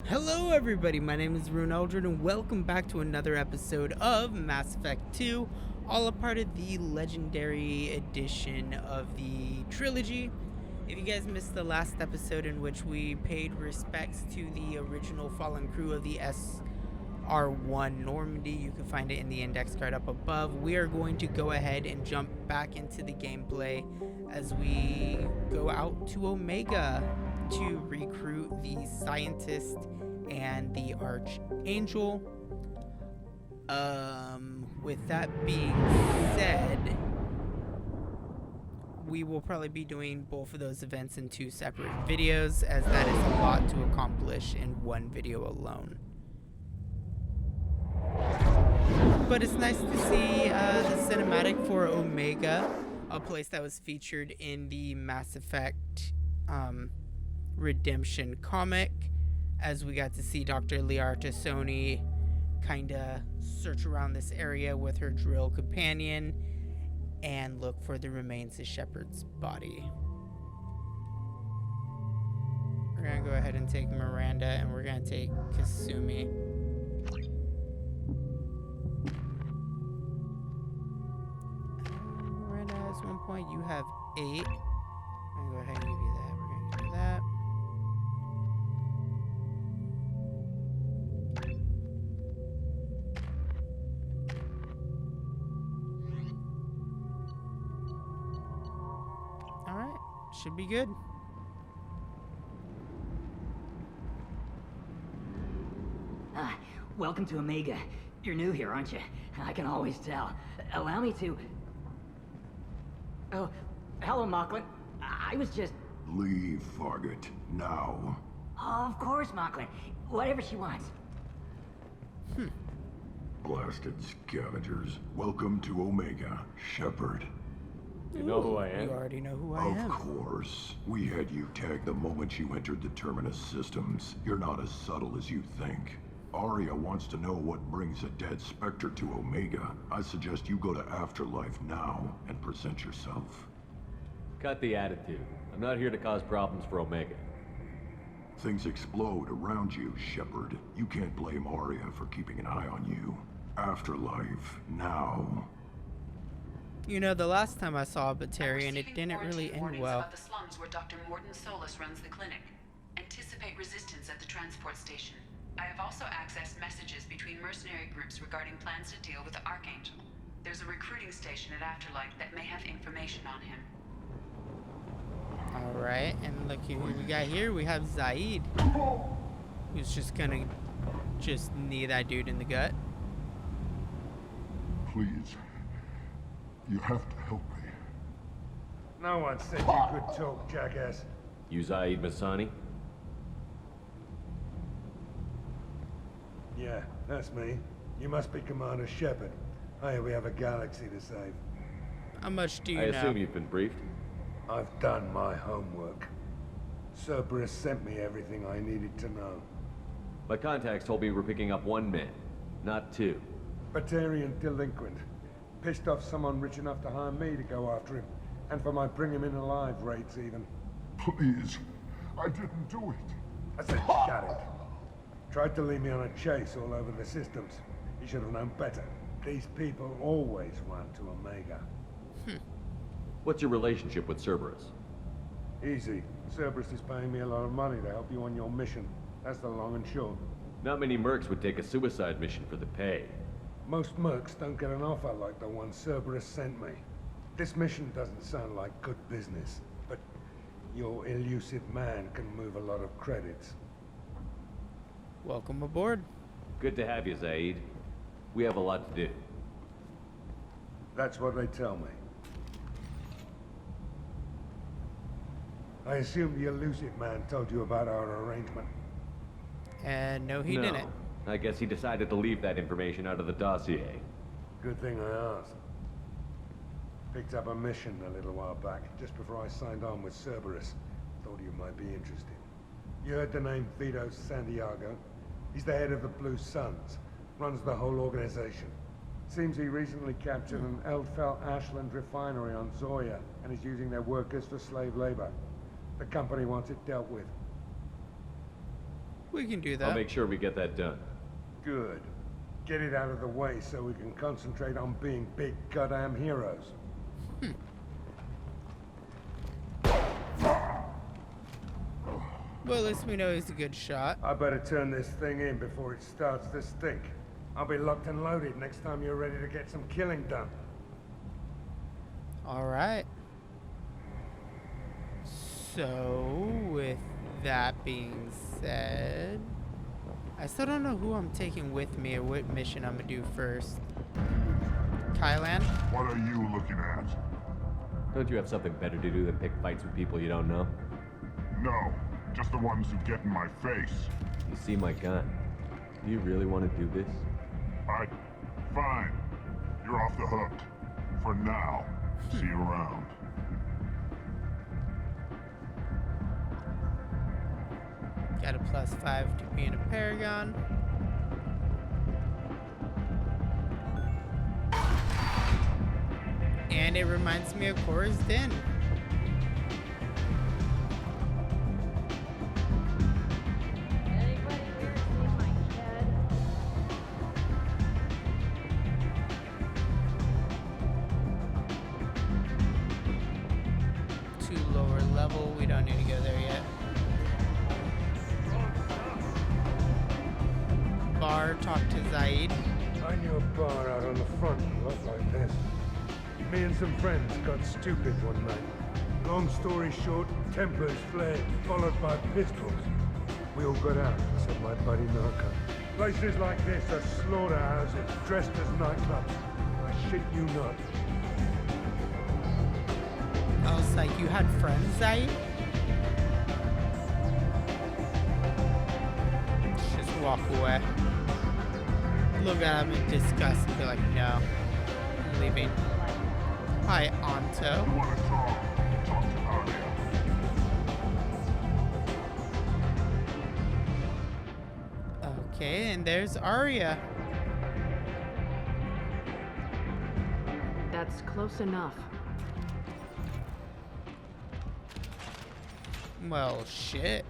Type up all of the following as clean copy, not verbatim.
Hello everybody, my name is Rune Eldred and welcome back to another episode of Mass Effect 2, all a part of the legendary edition of the trilogy. If you guys missed the last episode in which we paid respects to the original fallen crew of the SR-1 Normandy, you can find it in the index card up above. We are going to go ahead and jump back into the gameplay as we go out to Omega to recruit the scientist and the Archangel. With that being said, we will probably be doing both of those events in two separate videos, as that is a lot to accomplish in one video alone. But it's nice to see the cinematic for Omega, a place that was featured in the Mass Effect Redemption comic, as we got to see Dr. Aria T'Loak kind of search around this area with her drill companion and look for the remains of Shepard's body. We're gonna go ahead and take Miranda, and we're gonna take Kasumi. Miranda has 1 point, you have 8. I'm gonna go ahead and give you that. We're gonna give you that. Should be good. Welcome to Omega. You're new here, aren't you? I can always tell. Allow me to... Oh, hello, Mocklin. I was just... Leave, Fargate, now. Oh, of course, Mocklin. Whatever she wants. Blasted scavengers. Welcome to Omega, Shepard. You know who I am? You already know who I am. Of course. We had you tagged the moment you entered the Terminus systems. You're not as subtle as you think. Aria wants to know what brings a dead Spectre to Omega. I suggest you go to Afterlife now and present yourself. Cut the attitude. I'm not here to cause problems for Omega. Things explode around you, Shepard. You can't blame Aria for keeping an eye on you. Afterlife now. You know, the last time I saw a Batarian, it didn't really end well. About the slums where Dr. Morden Solus runs the clinic. Anticipate resistance at the transport station. I have also accessed messages between mercenary groups regarding plans to deal with the Archangel. There's a recruiting station at Afterlife that may have information on him. Alright, and look who we got here. We have Zaid, who's just gonna knee that dude in the gut. Please. You have to help me. No one said you could talk, jackass. You Zaid Masani? Yeah, that's me. You must be Commander Shepard. Hey, we have a galaxy to save. How much do you I know? assume you've been briefed. I've done my homework. Cerberus sent me everything I needed to know. My contacts told me we're picking up 1 man, not 2. Batarian delinquent. Pissed off someone rich enough to hire me to go after him. And for my bring him in alive rates even. Please. I didn't do it. I said shut it. Tried to lead me on a chase all over the systems. He should have known better. These people always run to Omega. What's your relationship with Cerberus? Easy. Cerberus is paying me a lot of money to help you on your mission. That's the long and short. Not many mercs would take a suicide mission for the pay. Most mercs don't get an offer like the one Cerberus sent me. This mission doesn't sound like good business, but your elusive man can move a lot of credits. Welcome aboard. Good to have you, Zaid. We have a lot to do. That's what they tell me. I assume the elusive man told you about our arrangement. And no, he didn't. I guess he decided to leave that information out of the dossier. Good thing I asked. Picked up a mission a little while back, just before I signed on with Cerberus. Thought you might be interested. You heard the name Vito Santiago? He's the head of the Blue Suns. Runs the whole organization. Seems he recently captured an Eldfell Ashland refinery on Zoya and is using their workers for slave labor. The company wants it dealt with. We can do I'll that. make sure we get that done. Good. Get it out of the way so we can concentrate on being big goddamn heroes. Well, at least we know he's a good shot. I better turn this thing in before it starts to stink. I'll be locked and loaded next time you're ready to get some killing done. All right. So, with that being said, I still don't know who I'm taking with me or what mission I'm gonna do first. Kylan? What are you looking at? Don't you have something better to do than pick fights with people you don't know? No, just the ones who get in my face. You see my gun. Do you really want to do this? Fine. You're off the hook. For now. See you around. Got a +5 to being a Paragon. And it reminds me of Cora's Den. Anybody here seen my kid? To lower level, we don't need to go there yet. Bar, talk to Zaid. I knew a bar out on the front that looked like this. Me and some friends got stupid one night. Long story short, tempers flared, followed by pistols. We all got out, except my buddy Narco. Places like this are slaughterhouses dressed as nightclubs. I shit you not. I was like, you had friends, Zaid? Just walk away. Look at him in disgust and be like, no, I'm leaving. Hi, Anto. You want to talk? Talk to Aria. Okay, and there's Aria. That's close enough. Well, shit.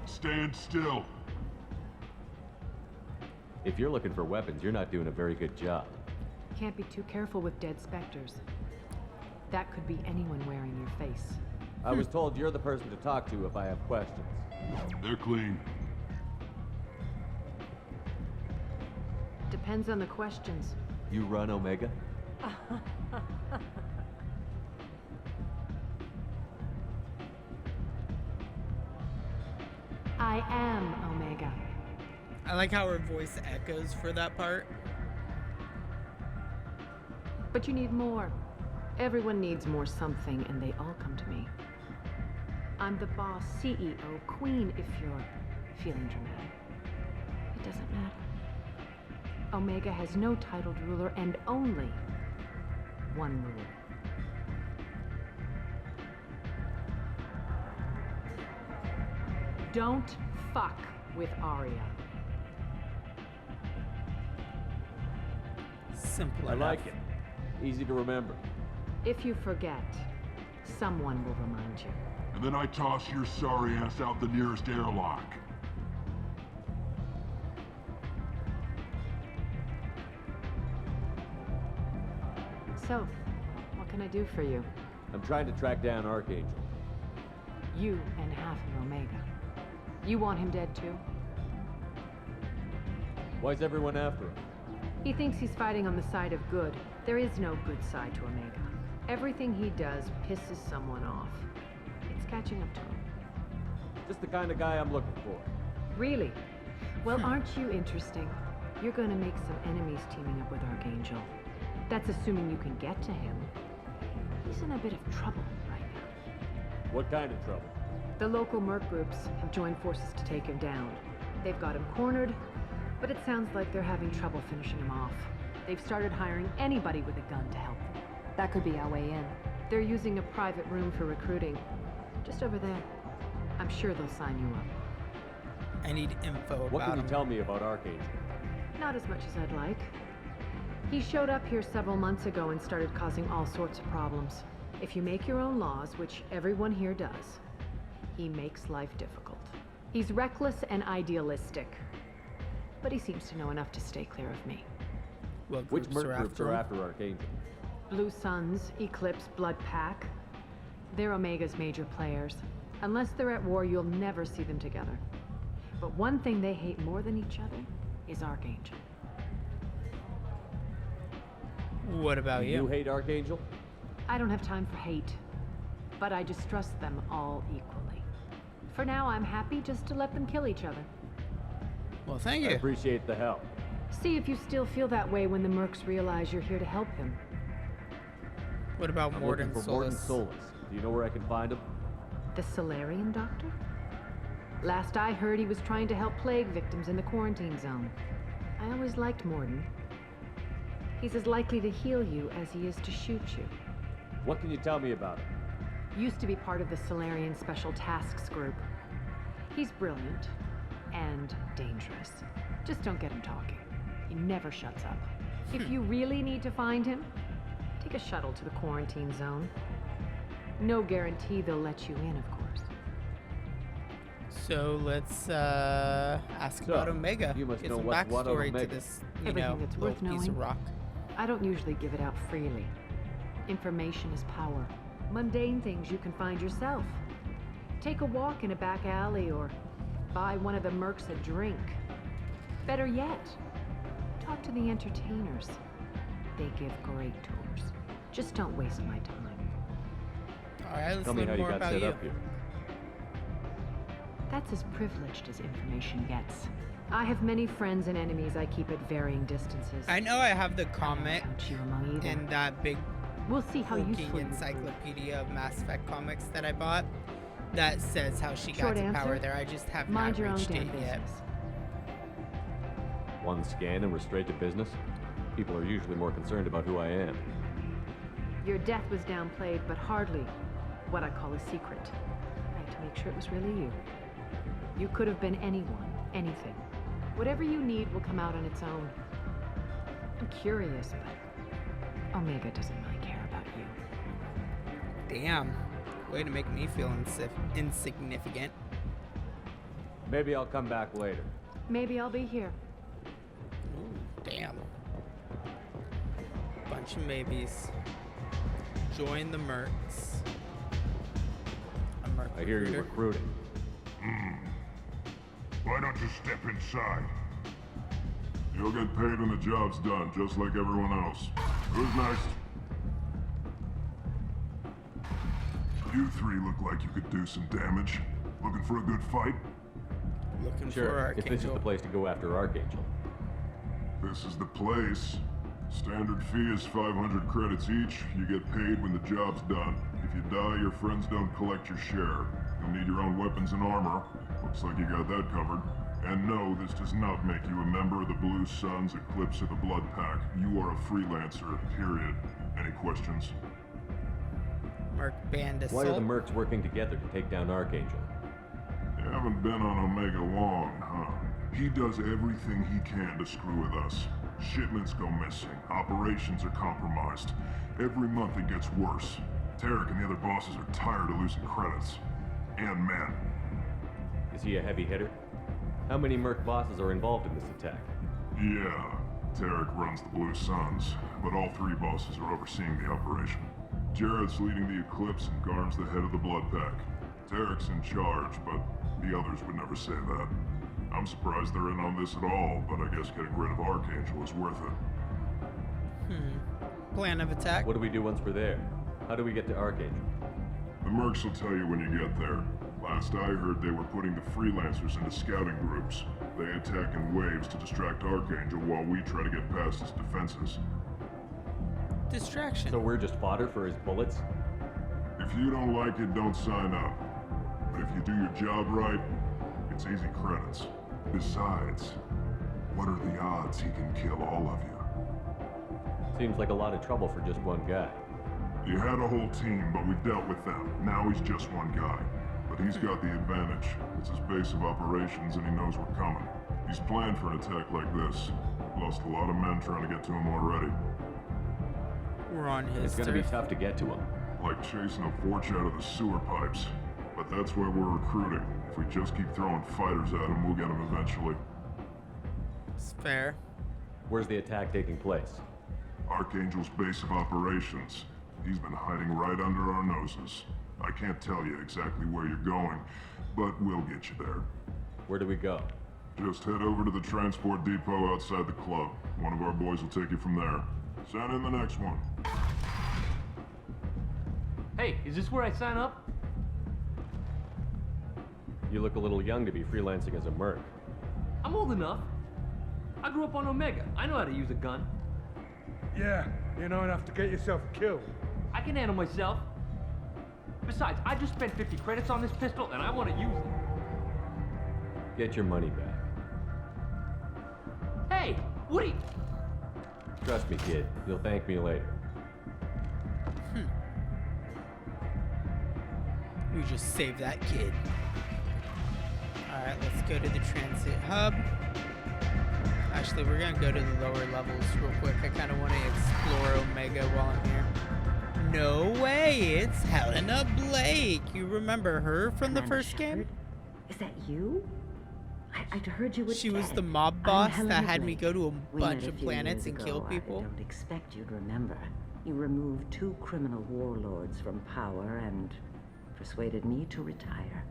Stand still. If you're looking for weapons, you're not doing a very good job. Can't be too careful with dead specters. That could be anyone wearing your face. I was told you're the person to talk to if I have questions. They're clean. Depends on the questions. You run Omega? I am Omega. I like how her voice echoes for that part. But you need more. Everyone needs more something, and they all come to me. I'm the boss, CEO, queen, if you're feeling dramatic. It doesn't matter. Omega has no titled ruler and only one rule. Don't fuck with Aria. Simple I enough. like it. Easy to remember. If you forget, someone will remind you. And then I toss your sorry ass out the nearest airlock. So, what can I do for you? I'm trying to track down Archangel. You and half of Omega. You want him dead too? Why's everyone after him? He thinks he's fighting on the side of good. There is no good side to Omega. Everything he does pisses someone off. It's catching up to him. Just the kind of guy I'm looking for. Really? Well, aren't you interesting? You're gonna make some enemies teaming up with Archangel. That's assuming you can get to him. He's in a bit of trouble right now. What kind of trouble? The local merc groups have joined forces to take him down. They've got him cornered, but it sounds like they're having trouble finishing him off. They've started hiring anybody with a gun to help them. That could be our way in. They're using a private room for recruiting. Just over there. I'm sure they'll sign you up. I need info What about can you him. tell me about Archangel? Not as much as I'd like. He showed up here several months ago and started causing all sorts of problems. If you make your own laws, which everyone here does, he makes life difficult. He's reckless and idealistic. But he seems to know enough to stay clear of me. What Which groups merc are groups after are him? after Archangel? Blue Suns, Eclipse, Blood Pack. They're Omega's major players. Unless they're at war, you'll never see them together. But one thing they hate more than each other is Archangel. What about You you? hate Archangel? I don't have time for hate, but I distrust them all equally. For now, I'm happy just to let them kill each other. Well, thank I you. appreciate the help. See if you still feel that way when the mercs realize you're here to help them. What about I'm Morden looking for Morden Solus? Solus. Do you know where I can find him? The Solarian doctor? Last I heard, he was trying to help plague victims in the quarantine zone. I always liked Morden. He's as likely to heal you as he is to shoot you. What can you tell me about him? Used to be part of the Solarian Special Tasks Group. He's brilliant and dangerous. Just don't get him talking. He never shuts up. If you really need to find him, take a shuttle to the quarantine zone. No guarantee they'll let you in, of course. So let's ask So, about Omega. you must Get know some what's what on backstory to Omega. this, Everything that's little worth piece of knowing. rock. I don't usually give it out freely. Information is power. Mundane things you can find yourself. Take a walk in a back alley or buy one of the mercs a drink. Better yet, talk to the entertainers. They give great tours. Just don't waste my time. All right, let's Tell me learn how you more got about set you. up here. That's as privileged as information gets. I have many friends and enemies I keep at varying distances. I know I have the I don't comic count you among either. in that big We'll see how hulking useful you prove. encyclopedia of Mass Effect comics that I bought that says how she got Short to power answer? there. I just have Mind not your own reached damn it yet. business. One scan and we're straight to business? People are usually more concerned about who I am. Your death was downplayed, but hardly what I call a secret. I had to make sure it was really you. You could have been anyone, anything. Whatever you need will come out on its own. I'm curious, but Omega doesn't really care about you. Damn. Way to make me feel insignificant. Maybe I'll come back later. Maybe I'll be here. Ooh, damn. Bunch of maybes. Join the mercs. A merc I hear you're recruiter. recruiting. Why don't you step inside? You'll get paid when the job's done, just like everyone else. Who's next? You three look like you could do some damage. Looking for a good fight? Looking for Sure, if Archangel. this is the place to go after Archangel. This is the place. Standard fee is 500 credits each. You get paid when the job's done. If you die, your friends don't collect your share. You'll need your own weapons and armor. Looks like you got that covered. And no, this does not make you a member of the Blue Suns, Eclipse, or the Blood Pack. You are a freelancer, period. Any questions? Merc Band Why are the Assault. mercs working together to take down Archangel? You haven't been on Omega long, huh? He does everything he can to screw with us. Shipments go missing. Operations are compromised. Every month it gets worse. Tarek and the other bosses are tired of losing credits. And men. Is he a heavy hitter? How many merc bosses are involved in this attack? Yeah, Tarek runs the Blue Suns, but all three bosses are overseeing the operation. Jared's leading the Eclipse and Garm's the head of the Blood Pack. Tarek's in charge, but the others would never say that. I'm surprised they're in on this at all, but I guess getting rid of Archangel is worth it. Plan of attack. What do we do once we're there? How do we get to Archangel? The mercs will tell you when you get there. Last I heard, they were putting the freelancers into scouting groups. They attack in waves to distract Archangel while we try to get past his defenses. Distraction. So we're just fodder for his bullets? If you don't like it, don't sign up. But if you do your job right, it's easy credits. Besides, what are the odds he can kill all of you? Seems like a lot of trouble for just one guy. You had a whole team, but we dealt with them. Now he's just one guy. But he's got the advantage. It's his base of operations and he knows we're coming. He's planned for an attack like this. Lost a lot of men trying to get to him already. We're on his It's gonna be turf. tough to get to him. Like chasing a fortune out of the sewer pipes. But that's where we're recruiting. If we just keep throwing fighters at them, we'll get them eventually. It's fair. Where's the attack taking place? Archangel's base of operations. He's been hiding right under our noses. I can't tell you exactly where you're going, but we'll get you there. Where do we go? Just head over to the transport depot outside the club. One of our boys will take you from there. Send in the next one. Hey, is this where I sign up? You look a little young to be freelancing as a merc. I'm old enough. I grew up on Omega. I know how to use a gun. Yeah, you know enough to get yourself killed. I can handle myself. Besides, I just spent 50 credits on this pistol and I want to use it. Get your money back. Hey, Woody! Trust me, kid. You'll thank me later. We just saved that kid. Alright, let's go to the transit hub. Actually, we're gonna go to the lower levels real quick. I kind of want to explore Omega while I'm here. No way! It's Helena Blake! You remember her from the first game? Is that you? I'd heard you were She was dead. the mob I'm boss Helena that had me Blake. go to a We bunch met of few planets years and kill ago. people. I don't expect you'd remember. You removed 2 criminal warlords from power and persuaded me to retire.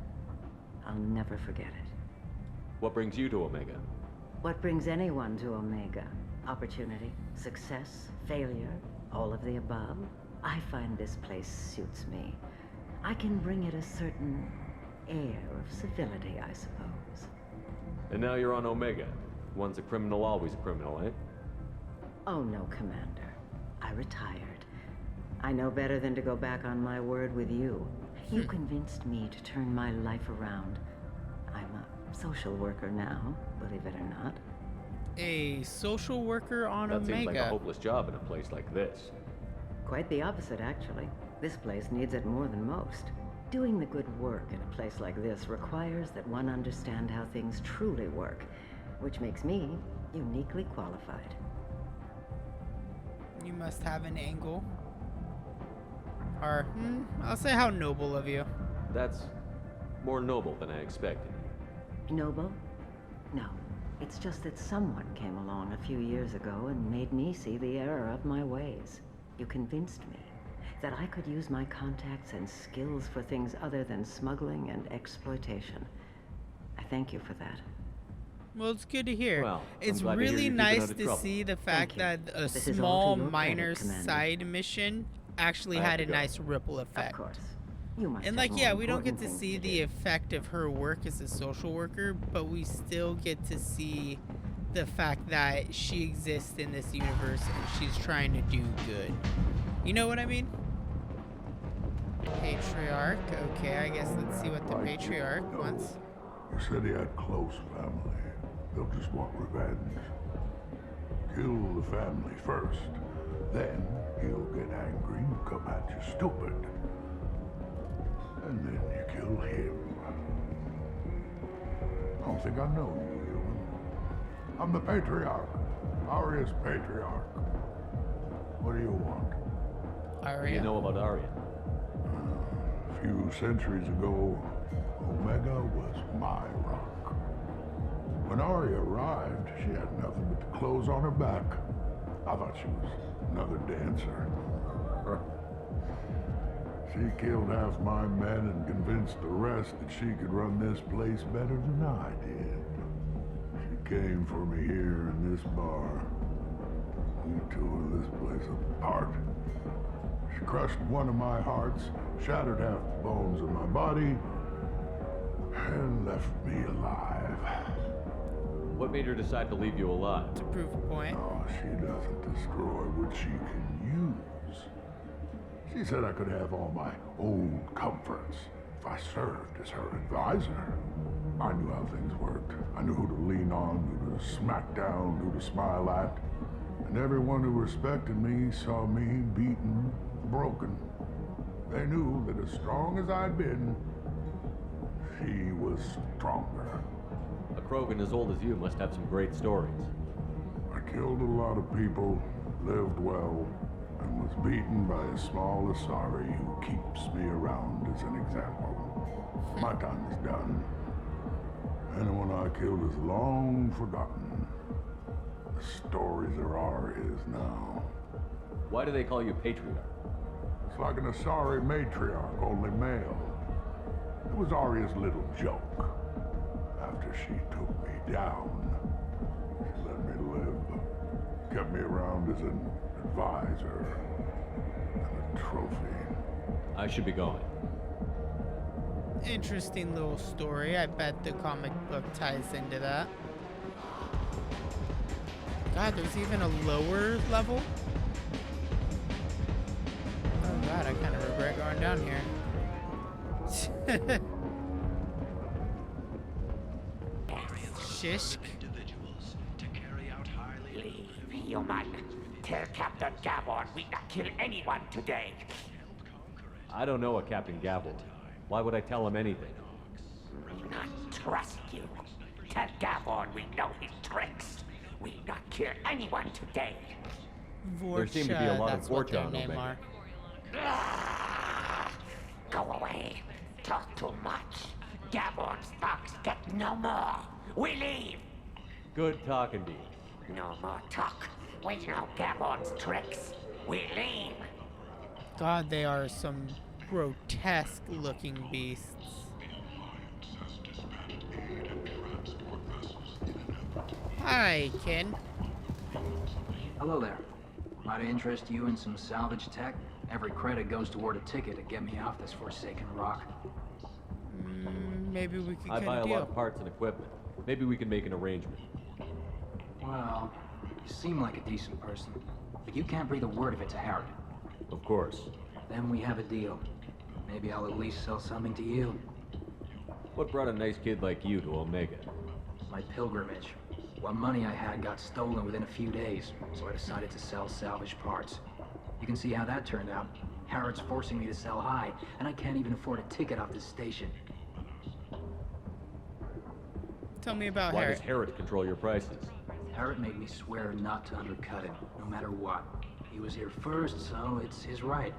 I'll never forget it. What brings you to Omega? What brings anyone to Omega? Opportunity, success, failure, all of the above. I find this place suits me. I can bring it a certain air of civility, I suppose. And now you're on Omega. Once a criminal, always a criminal, eh? Oh no, Commander. I retired. I know better than to go back on my word with you. You convinced me to turn my life around. I'm a social worker now, believe it or not. A social worker on That Omega. seems like a hopeless job in a place like this. Quite the opposite, actually. This place needs it more than most. Doing the good work in a place like this requires that one understand how things truly work, which makes me uniquely qualified. You must have an angle. Or, I'll say how noble of you. That's more noble than I expected. Noble? No. It's just that someone came along a few years ago and made me see the error of my ways. You convinced me that I could use my contacts and skills for things other than smuggling and exploitation. I thank you for that. Well, it's good to hear. Well, I'm It's glad to hear really you're keeping nice out of to trouble. see the fact you. that a This is all small to your minor credit, Commander. side mission actually I have had to a go. nice ripple effect. Of course. You must And have like, more yeah, we don't get important to things see do. the effect of her work as a social worker, but we still get to see the fact that she exists in this universe and she's trying to do good. You know what I mean? Patriarch. Okay, I guess let's see what the Like you Patriarch know. wants. You said he had close family. They'll just want revenge. Kill the family first. Then he'll get angry and come at you stupid. And then you kill him. I don't think I know you, human. I'm the Patriarch. Aria's Patriarch. What do you want? What do you Aria. know about Aria? A few centuries ago, Omega was my rock. When Aria arrived, she had nothing but the clothes on her back. I thought she was another dancer. She killed half my men and convinced the rest that she could run this place better than I did. She came for me here in this bar. We tore this place apart. She crushed one of my hearts, shattered half the bones of my body, and left me alive. What made her decide to leave you alive? To prove a point. Oh, she doesn't destroy what she can use. She said I could have all my old comforts if I served as her advisor. I knew how things worked. I knew who to lean on, who to smack down, who to smile at. And everyone who respected me saw me beaten, broken. They knew that as strong as I'd been, she was stronger. A Krogan as old as you must have some great stories. I killed a lot of people, lived well, and was beaten by a small Asari who keeps me around as an example. My time is done. Anyone I killed is long forgotten. The stories are Aria's now. Why do they call you Patriarch? It's like an Asari matriarch, only male. It was Aria's little joke. After she took me down, she let me live. Kept me around as an advisor and a trophy. I should be going. Interesting little story. I bet the comic book ties into that. God, there's even a lower level? Oh god, I kind of regret going down here. Shishk. Leave, human. Tell Captain Gavon we not kill anyone today. I don't know a Captain Gavel. Why would I tell him anything? We not trust you. Tell Gavon we know his tricks. We not kill anyone today. Vorcha, there seem to be a lot that's of what Vorcha their on name Omega. are. Go away. Talk too much. Gavon's thugs get no more. We leave. Good talking to you. No more talk. We know Gavon's tricks. We leave. God, they are some grotesque looking beasts. Hi, Ken. Hello there. Might I interest you in some salvage tech? Every credit goes toward a ticket to get me off this forsaken rock. Maybe we could I cut buy a a deal. lot of parts and equipment. Maybe we can make an arrangement. Well, you seem like a decent person, but you can't breathe a word of it to Harrod. Of course. Then we have a deal. Maybe I'll at least sell something to you. What brought a nice kid like you to Omega? My pilgrimage. What money I had got stolen within a few days, so I decided to sell salvage parts. You can see how that turned out. Harrod's forcing me to sell high, and I can't even afford a ticket off this station. Tell me about Why Harrod. does Harrod control your prices? Harrod made me swear not to undercut him, no matter what. He was here first, so it's his right.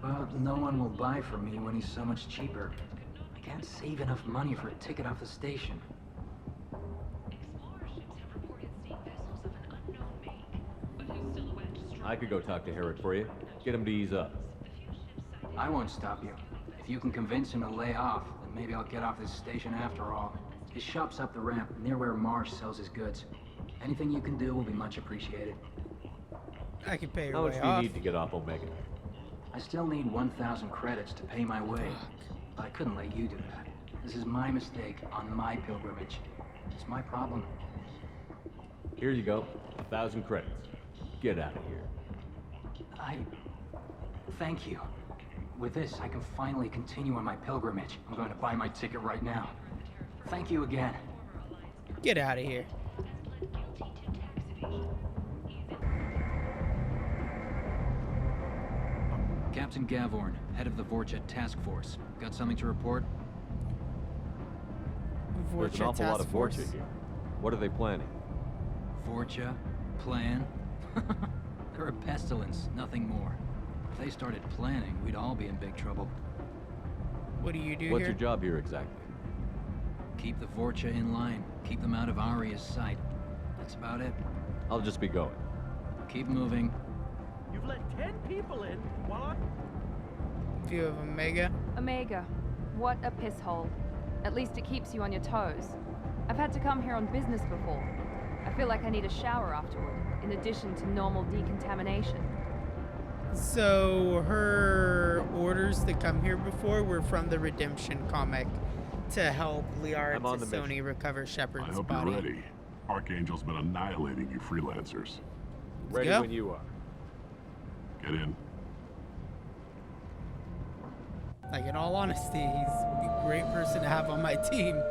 But no one will buy from me when he's so much cheaper. I can't save enough money for a ticket off the station. I could go talk to Harrod for you. Get him to ease up. I won't stop you. If you can convince him to lay off, then maybe I'll get off this station after all. His shop's up the ramp, near where Marsh sells his goods. Anything you can do will be much appreciated. I can pay your How way much do you off. need to get off Omega? I still need 1,000 credits to pay my way, but I couldn't let you do that. This is my mistake on my pilgrimage. It's my problem. Here you go. 1,000 credits. Get out of here. Thank you. With this, I can finally continue on my pilgrimage. I'm going to buy my ticket right now. Thank you again. Get out of here. Captain Gavorn, head of the Vorcha Task Force. Got something to report? There's an Vorcha awful lot Task of Force. Vorcha here. What are they planning? Vorcha? Plan? They're a pestilence, nothing more. If they started planning, we'd all be in big trouble. What do you do What's here? your job here exactly? Keep the Vorcha in line. Keep them out of Aria's sight. That's about it. I'll just be going. Keep moving. You've let 10 people in while I... View of Omega. Omega. What a piss hole. At least it keeps you on your toes. I've had to come here on business before. I feel like I need a shower afterward, in addition to normal decontamination. So her orders to come here before were from the Redemption comic to help Liara I'm on the T'Soni recover I Shepard's hope body. you're ready. Archangel's been annihilating you freelancers. Ready go. when you are. Get in. Like, in all honesty, he's a great person to have on my team.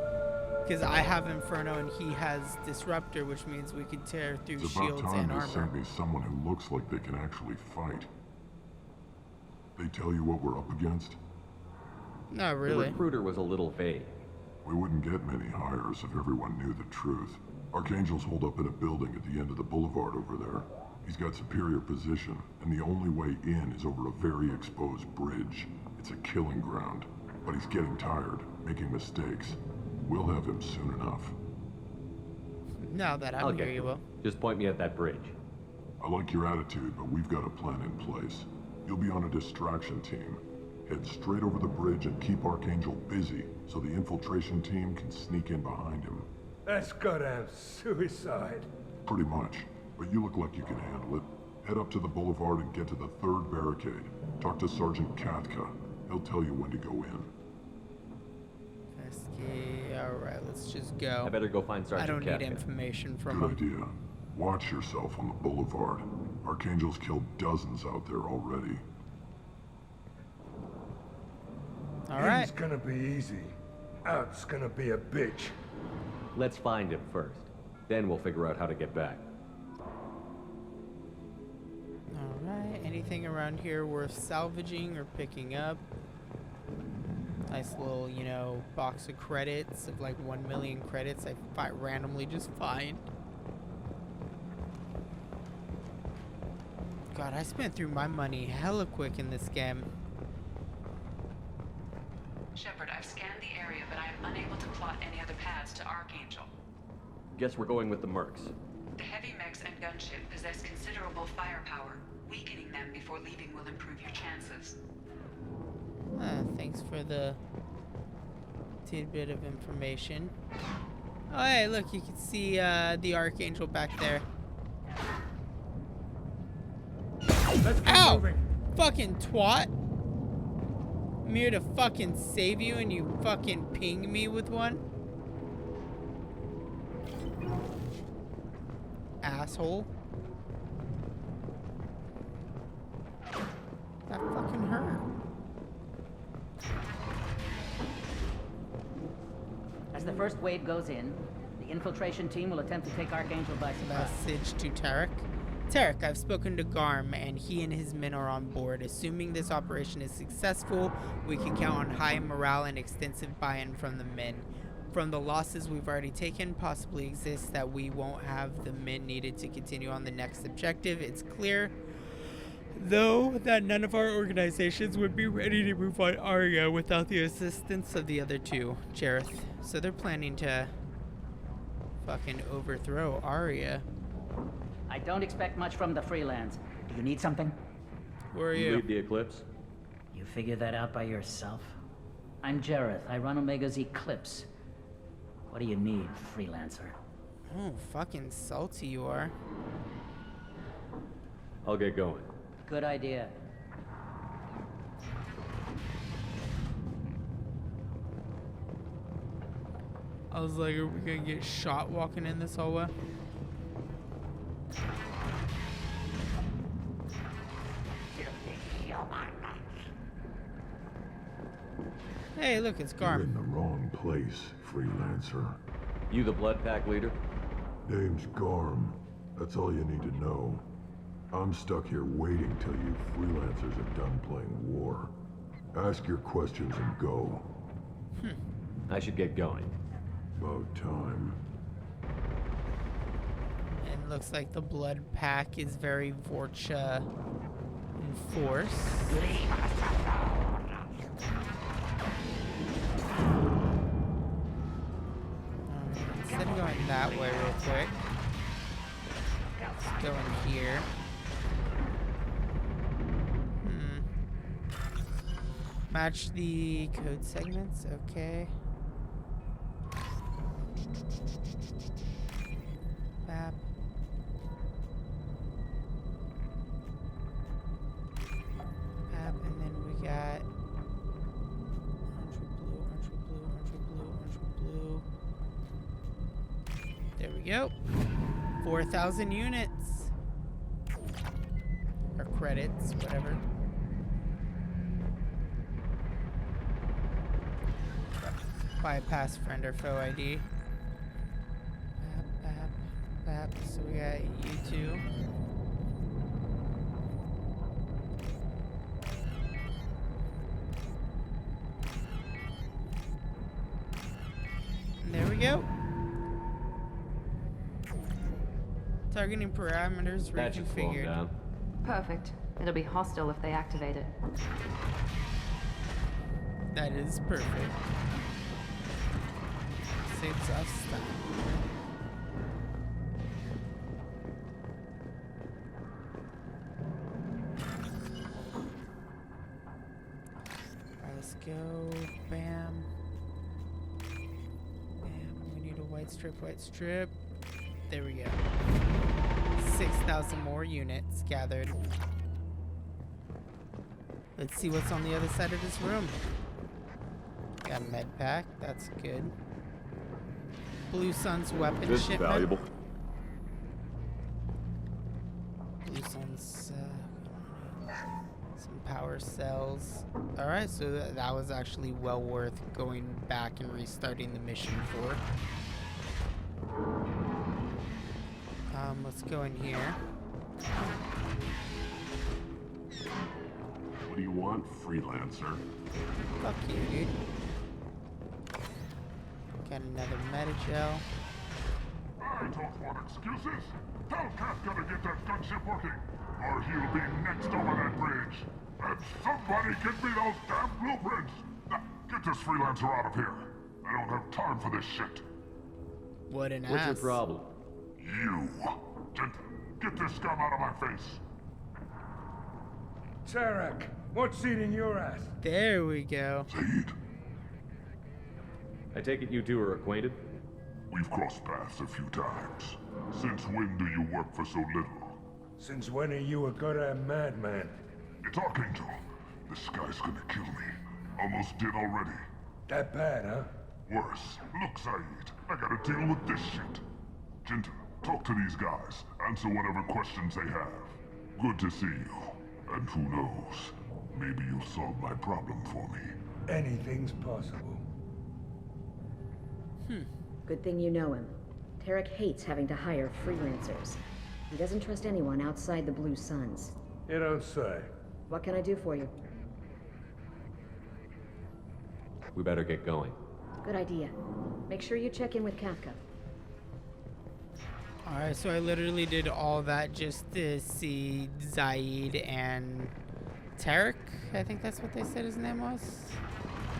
Because I have Inferno and he has Disruptor, which means we can tear through It's about shields time and they armor. sent me someone who looks like they can actually fight. They tell you what we're up against? Not The really. recruiter was a little vague. We wouldn't get many hires if everyone knew the truth. Archangel's holed up in a building at the end of the boulevard over there. He's got superior position, and the only way in is over a very exposed bridge. It's a killing ground, but he's getting tired, making mistakes. We'll have him soon enough. Now that I'm here, you will. Just point me at that bridge. I like your attitude, but we've got a plan in place. You'll be on a distraction team. Head straight over the bridge and keep Archangel busy, so the infiltration team can sneak in behind him. That's goddamn suicide. Pretty much, but you look like you can handle it. Head up to the boulevard and get to the 3rd barricade. Talk to Sergeant Katka. He'll tell you when to go in. Alright, let's just go. I better go find Sergeant I don't Katka. need information from Good idea. Watch yourself on the boulevard. Archangel's killed dozens out there already. Alright. In's gonna be easy. Out's gonna be a bitch. Let's find him first. Then we'll figure out how to get back. Alright, anything around here worth salvaging or picking up? Nice little, you know, box of credits of like 1 million credits I randomly just find. God, I spent through my money hella quick in this game. Shepard, I've scanned the area, but I am unable to plot any other paths to Archangel. Guess we're going with the Mercs. The heavy mechs and gunship possess considerable firepower. Weakening them before leaving will improve your chances. Thanks for the tidbit of information. Oh, hey, look, you can see the Archangel back there. Ow! Fucking twat! I'm here to fucking save you and you fucking ping me with one? Asshole. That fucking hurt. As the first wave goes in, the infiltration team will attempt to take Archangel by surprise. Message to Tarek. Tarek, I've spoken to Garm, and he and his men are on board. Assuming this operation is successful, we can count on high morale and extensive buy-in from the men. From the losses we've already taken, possibly exists that we won't have the men needed to continue on the next objective. It's clear, though, that none of our organizations would be ready to move on Aria without the assistance of the other two, Jareth. So they're planning to fucking overthrow Aria. I don't expect much from the freelance. Do you need something? Where are you? Lead the Eclipse? You figure that out by yourself? I'm Jareth. I run Omega's Eclipse. What do you need, freelancer? Oh, fucking salty you are. I'll get going. Good idea. I was like, are we gonna get shot walking in this hallway? Hey, look, it's You're Garm. in the wrong place, freelancer. You the Blood Pack leader? Name's Garm. That's all you need to know. I'm stuck here waiting till you freelancers are done playing war. Ask your questions and go. I should get going. About time. And looks like the Blood Pack is very Vorcha in force. Instead of going that way real quick, let's go in here. Match the code segments, okay. Map. Map, and then we got orange with blue. There we go. 4,000 units. Or credits, whatever. Bypass friend or foe ID. Map. So we got you two. And there we go. Targeting parameters That should slow 'em reconfigured. down. Perfect. It'll be hostile if they activate it. That is perfect. Saves us time. Alright, let's go. Bam. Bam. We need a white strip. There we go. 6,000 more units gathered. Let's see what's on the other side of this room. Got a med pack. That's good. Blue Sun's weapon This is shipment. valuable. Blue Sun's some power cells. All right, so that was actually well worth going back and restarting the mission for. Let's go in here. What do you want, freelancer? Fuck you, dude. Got another metagel. I don't want excuses. Tell Kafka to get that gunship working, or he'll be next over that bridge. And somebody get me those damn blueprints. Now, get this freelancer out of here. I don't have time for this shit. What an What's ass. your problem? You. Get this scum out of my face. Tarek, what's eating your ass? There we go. Zaid, I take it you two are acquainted? we've crossed paths a few times. Since when do you work for so little? Since when are you a goddamn madman? It's Archangel. This guy's gonna kill me. Almost did already. That bad, huh? Worse. Look, Saeed, I gotta deal with this shit. Jinta, talk to these guys. Answer whatever questions they have. Good to see you. And who knows, maybe you'll solve my problem for me. Anything's possible. Good thing you know him. Tarek hates having to hire freelancers. He doesn't trust anyone outside the Blue Suns. You don't say. What can I do for you? We better get going. Good idea. Make sure you check in with Kafka. Alright, so I literally did all that just to see Zaid and Tarek, I think that's what they said his name was,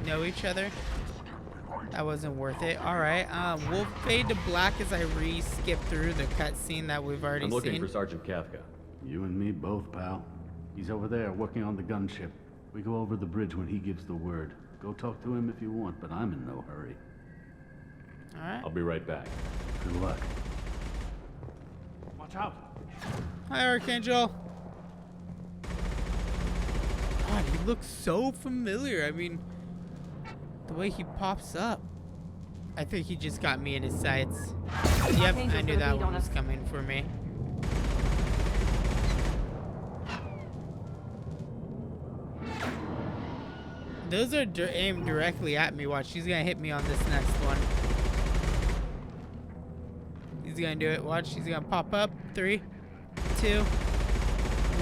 know each other. That wasn't worth it. Alright, we'll fade to black as I re-skip through the cutscene that we've already I'm looking seen. for Sergeant Kafka. You and me both, pal. He's over there working on the gunship. We go over the bridge when he gives the word. Go talk to him if you want, but I'm in no hurry. Alright. I'll be right back. Good luck. Watch out. Hi, Archangel. God, he looks so familiar. I mean, the way he pops up. I think he just got me in his sights. Yep, I knew that one was coming for me. Those are aimed directly at me. Watch, he's gonna hit me on this next one. He's gonna do it. Watch, he's gonna pop up. 3, 2,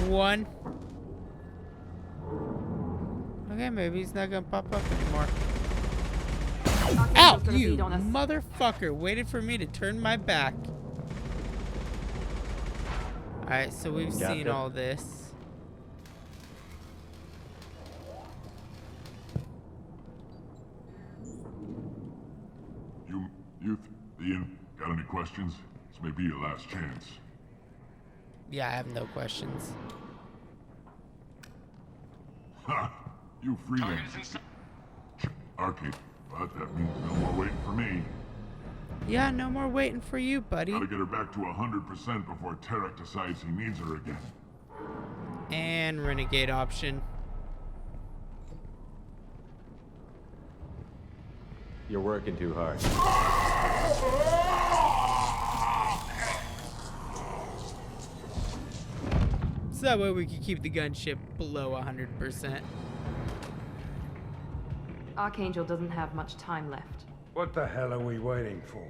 1. Okay, maybe he's not gonna pop up anymore. Ow, you motherfucker. Waited for me to turn my back. Alright, so we've seen all this. Ian, got any questions? This may be your last chance. Yeah, I have no questions. Ha! You freelance. Arcade, but that means no more waiting for me. Yeah, no more waiting for you, buddy. Gotta get her back to 100% before Tarek decides he needs her again. And renegade option. You're working too hard. So that way we can keep the gunship below 100%. Archangel doesn't have much time left. What the hell are we waiting for?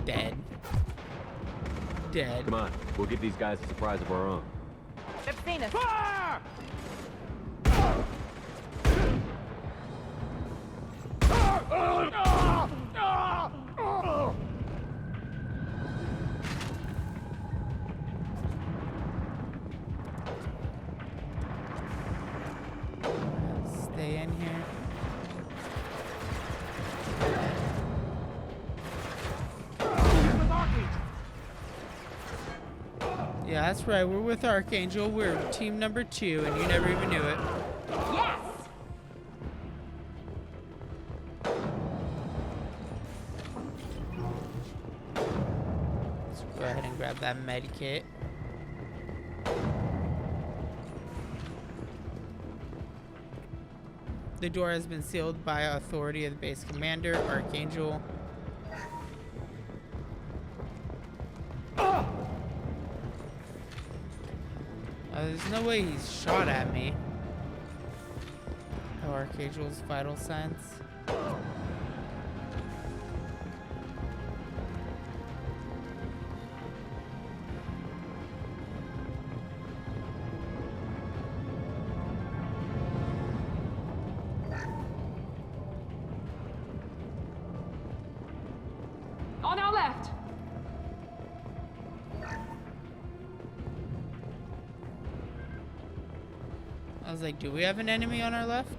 Dead. Dead. Come on, we'll give these guys a surprise of our own. They've seen us. stay in here. Yeah, that's right. We're with Archangel. We're team number 2, and you never even knew it. Yes! Let's go ahead and grab that medikit. The door has been sealed by authority of the base commander, Archangel. There's no way he's shot at me. Oh, Archangel's vital signs. On our left! I was like, do we have an enemy on our left?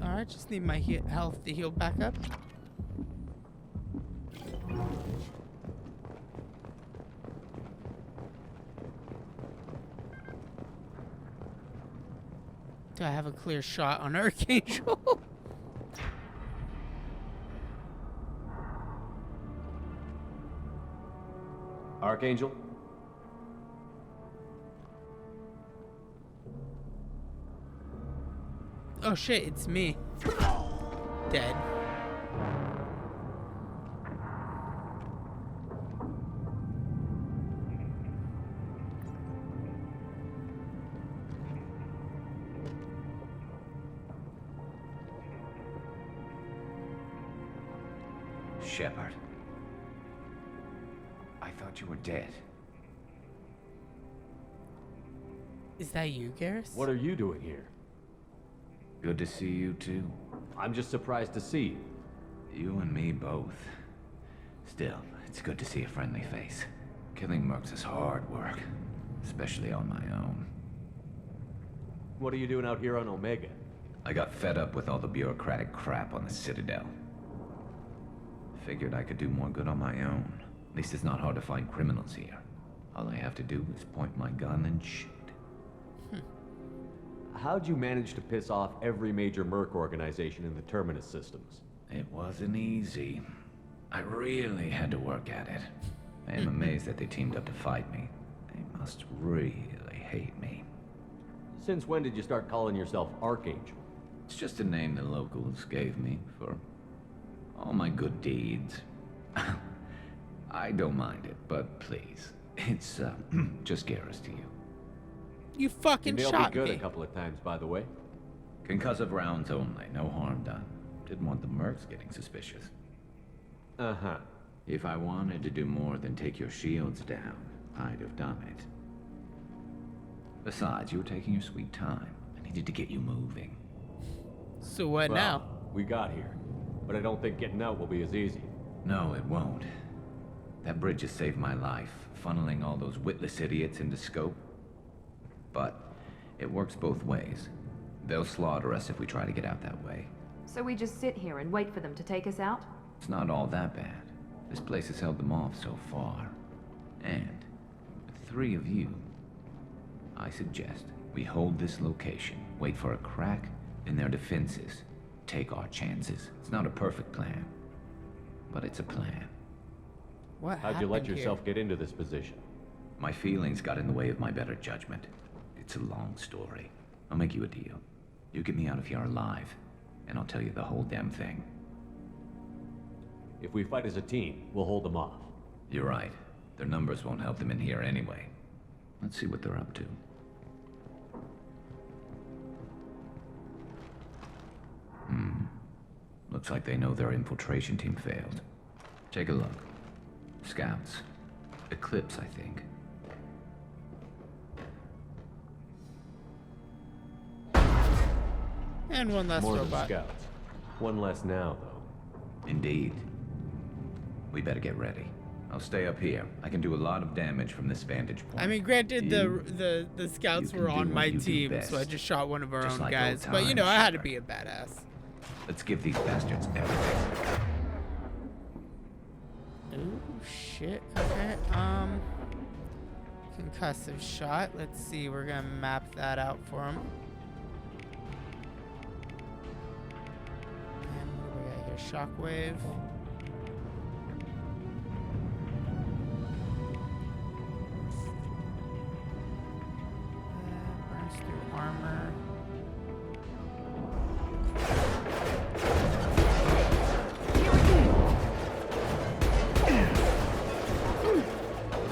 Alright, just need my health to heal back up. Do I have a clear shot on Archangel? Archangel? Oh shit, it's me. Dead. Shepard. I thought you were dead. Is that you, Garrus? What are you doing here? Good to see you too. I'm just surprised to see you. You and me both. Still, it's good to see a friendly face. Killing mercs is hard work, especially on my own. What are you doing out here on Omega? I got fed up with all the bureaucratic crap on the Citadel. Figured I could do more good on my own. At least it's not hard to find criminals here. All I have to do is point my gun and shoot. How'd you manage to piss off every major merc organization in the Terminus systems? It wasn't easy. I really had to work at it. I am amazed that they teamed up to fight me. They must really hate me. Since when did you start calling yourself Archangel? It's just a name the locals gave me for all my good deeds. I don't mind it, but please, it's just Garrus to you. You fucking shot me. You nailed me good me. a couple of times, by the way. Concussive rounds only, no harm done. Didn't want the mercs getting suspicious. Uh-huh. If I wanted to do more than take your shields down, I'd have done it. Besides, you were taking your sweet time. I needed to get you moving. So what Well, now? We got here, but I don't think getting out will be as easy. No, it won't. That bridge has saved my life, funneling all those witless idiots into scope. But it works both ways. They'll slaughter us if we try to get out that way. So we just sit here and wait for them to take us out? It's not all that bad. This place has held them off so far. And with 3 of you, I suggest we hold this location, wait for a crack in their defenses, take our chances. It's not a perfect plan, but it's a plan. What How'd you let happened yourself here? get into this position? My feelings got in the way of my better judgment. It's a long story. I'll make you a deal. You get me out of here alive, and I'll tell you the whole damn thing. If we fight as a team, we'll hold them off. You're right. Their numbers won't help them in here anyway. Let's see what they're up to. Looks like they know their infiltration team failed. Take a look. Scouts. Eclipse, I think. And one less More robot. than scouts. One less now, though. Indeed. We better get ready. I'll stay up here. I can do a lot of damage from this vantage point. I mean, granted, the scouts were on my team, so I just shot one of our own guys. But you know, I had to be a badass. Let's give these bastards everything. Oh shit. Okay. Concussive shot. Let's see. We're gonna map that out for him. And what do we got here? Shockwave. Burns through armor.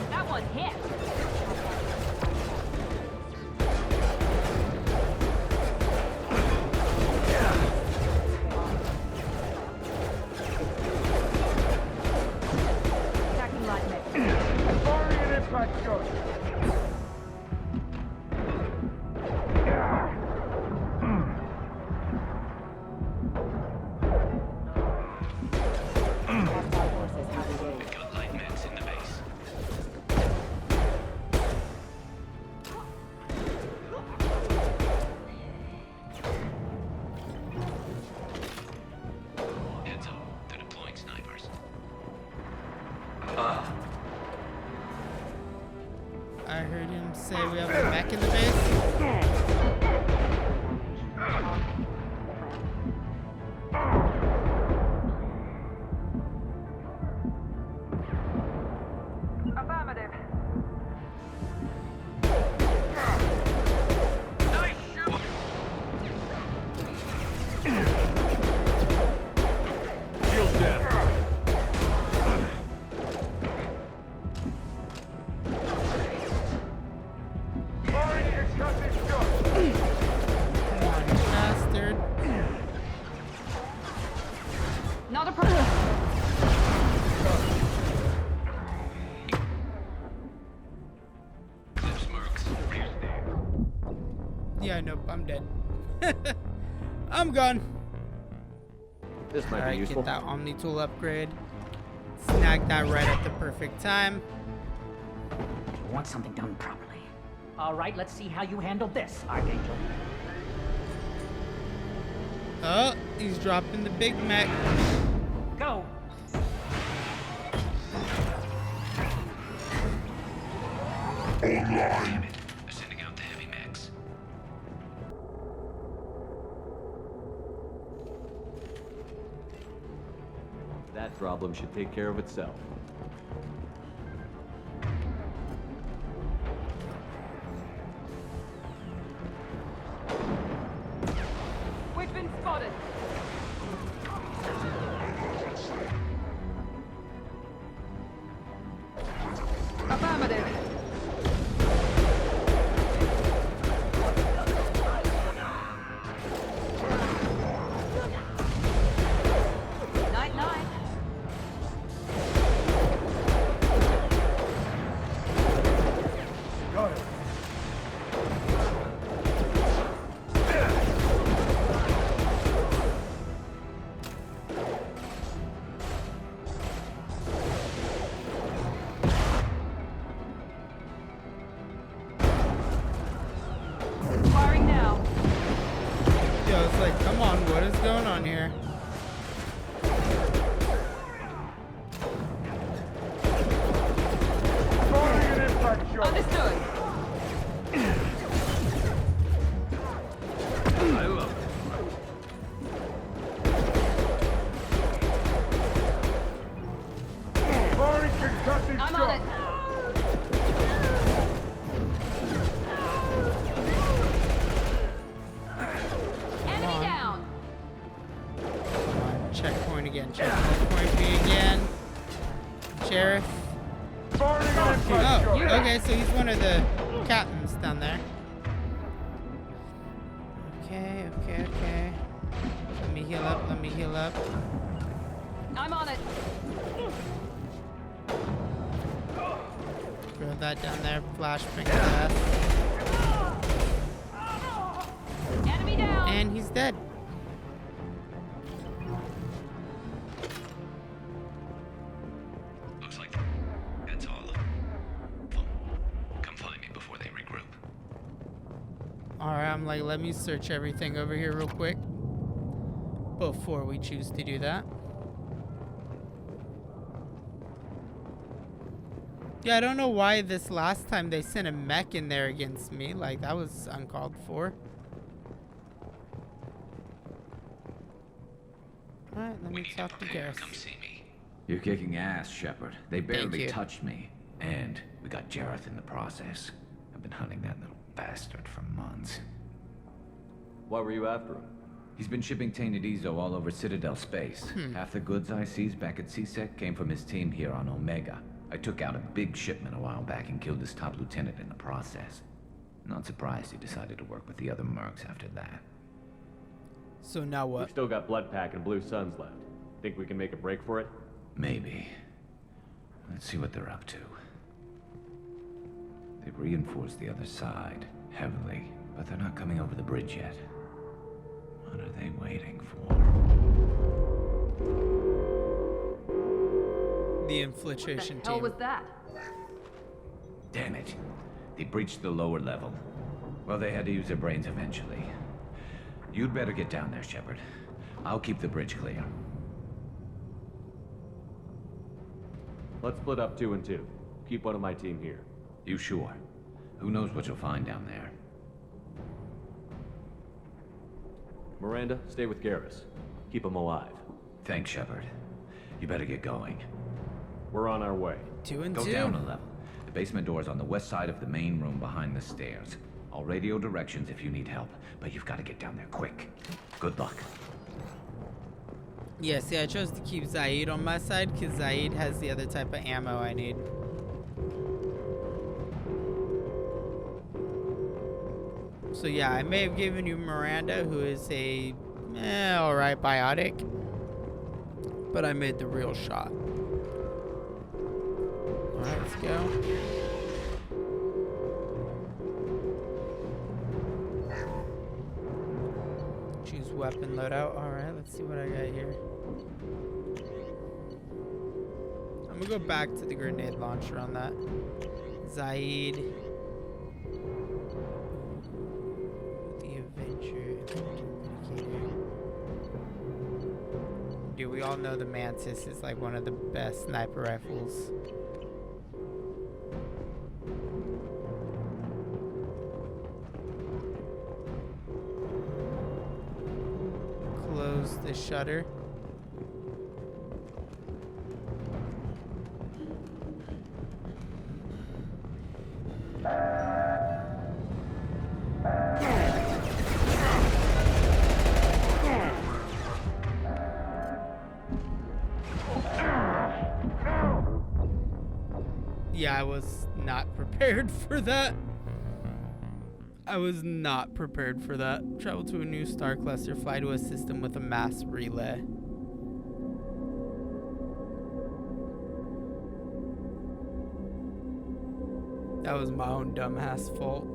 That one hit. Attacking light mech. Firing an impact shot. Heads up. They're deploying snipers. I heard him say we have a mech in the base. Affirmative. Shield down. Firing a concussive shot. Come on, you bastard. Not a problem. Eclipse mercs. Yeah, nope, I'm dead. I'm gone. This might be Alright, useful. get that Omni tool upgrade. Snag that right at the perfect time. You want something done properly. All right, let's see how you handle this, Archangel. Oh, he's dropping the Big Mac. Go! Damn it. They're sending out the heavy mechs. That problem should take care of itself. We've been spotted. Affirmative. Night, night. Got it. Firing now. Yo, it's like, come on, what is going on here? Firing an impact shot. Understood. I love it. Firing concussive I'm shot. on it. Enemy down. Come on, checkpoint again. Checkpoint me again. Sheriff. Firing an Oh, impact shot. okay, so he's one of the captains down there. Okay, okay, okay. Let me heal up, let me heal up. I'm on it. that down there. Flashbang fast. Enemy down. And he's dead. Looks like that's all of them. Come find me before they regroup. Alright, I'm like, let me search everything over here real quick before we choose to do that. Yeah, I don't know why this last time they sent a mech in there against me. Like, that was uncalled for. Alright, let me talk to Gareth. Come see me. You're kicking ass, Shepard. They barely touched me. And we got Jareth in the process. I've been hunting that little bastard for months. Why were you after him? He's been shipping tainted Ezo all over Citadel space. Half the goods I seized back at CSEC came from his team here on Omega. I took out a big shipment a while back and killed his top lieutenant in the process. Not surprised he decided to work with the other mercs after that. So now what? We've still got Bloodpack and Blue Suns left. Think we can make a break for it? Maybe. Let's see what they're up to. They've reinforced the other side, heavily, but they're not coming over the bridge yet. What are they waiting for? The infiltration What the hell was that? Damn it. They breached the lower level. Well, they had to use their brains eventually. You'd better get down there, Shepard. I'll keep the bridge clear. Let's split up 2 and 2. Keep one of my team here. You sure? Who knows what you'll find down there? Miranda, stay with Garrus. Keep him alive. Thanks, Shepard. You better get going. We're on our way. 2 and 2. Go down a level. The basement door's on the west side of the main room behind the stairs. I'll radio directions if you need help, but you've got to get down there quick. Good luck. Yeah, see, I chose to keep Zaid on my side because Zaid has the other type of ammo I need. So yeah, I may have given you Miranda, who is a alright biotic, but I made the real shot. Alright, let's go. Choose weapon loadout. Alright, let's see what I got here. I'm gonna go back to the grenade launcher on that. Zaid. Dude, we all know the Mantis is like one of the best sniper rifles. Close the shutter. Yeah, I was not prepared for that. I was not prepared for that. Travel to a new star cluster, fly to a system with a mass relay. That was my own dumbass fault.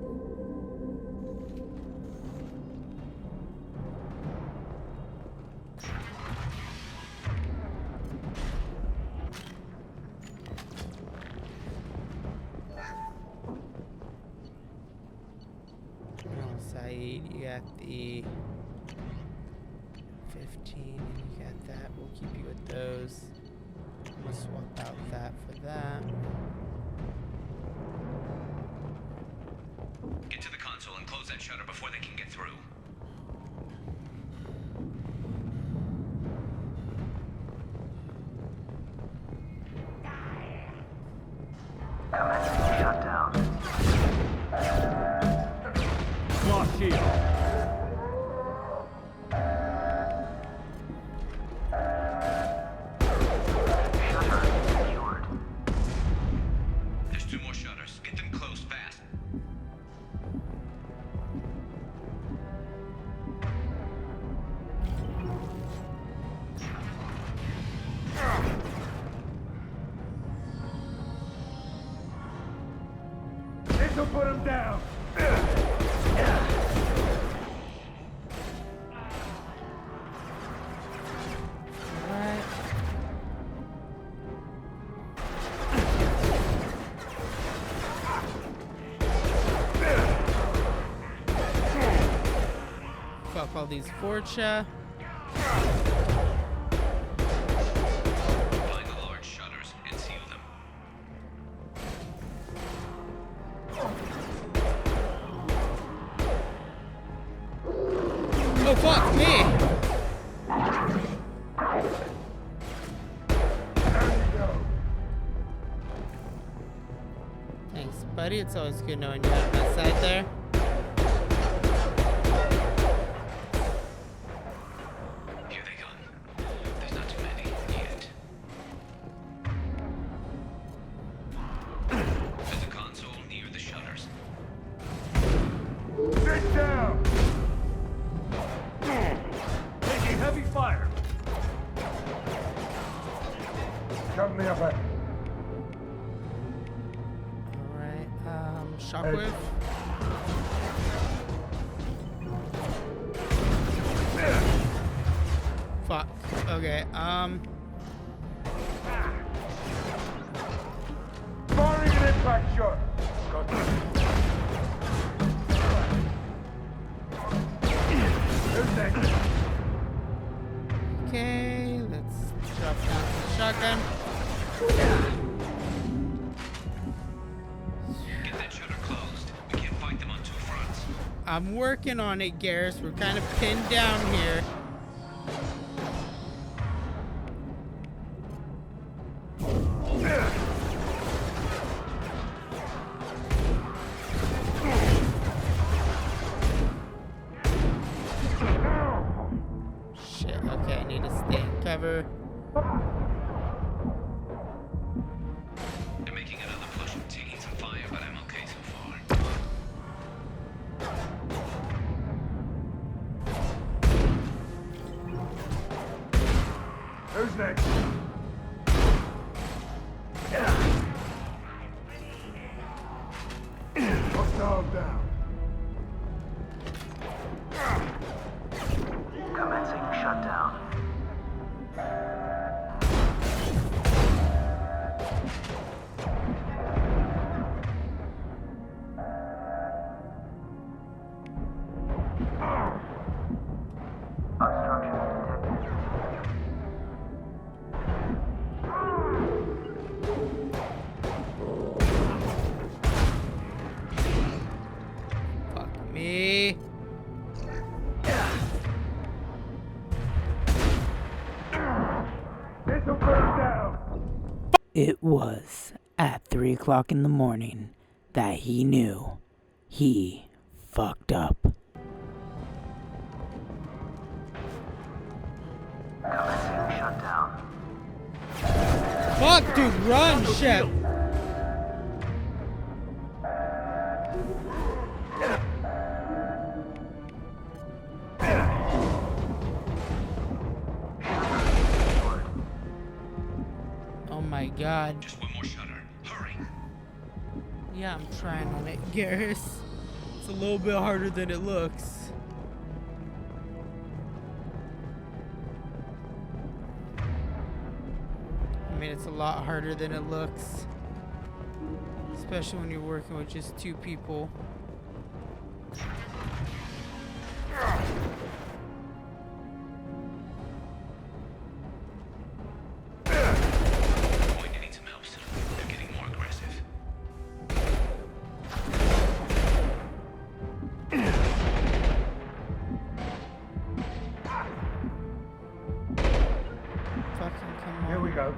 You got the 15 and you got that. We'll keep you with those. We'll swap out that for that. Get to the console and close that shutter before they can get through. Shut down. Lost shield. There's 2 more shutters. Get them closed fast. This'll put him down. Alright. Fuck all these Forcha. Find the large shutters and seal them. Oh fuck me! Thanks, buddy. It's always good knowing you have my side there. Here they come. There's not too many yet. There's a console near the shutters. Sit down! Taking heavy fire. Come me up at. Alright, shockwave. Fuck. Okay, Firing an impact shot. Who's next? okay, let's drop down to the shotgun. Get that shutter closed. We can't fight them on two fronts. I'm working on it, Garrus. We're kind of pinned down here. Shit, okay, I need to stay in cover. They're making another push and taking some fire, but I'm okay so far. Who's next? Hostile down. Commencing shutdown. Obstruction detected. Fuck me. This'll put him down. It was at 3 o'clock in the morning that he knew he fucked up. Commencing shutdown. Fuck, dude, run, Shep. Oh my god. Just one more shutter. Hurry. Yeah, I'm trying on it, Garrus. It's a little bit harder than it looks. I mean, it's a lot harder than it looks. Especially when you're working with just two people. Boy, they need some help soon. They're getting more aggressive. Fucking come on. Here we go.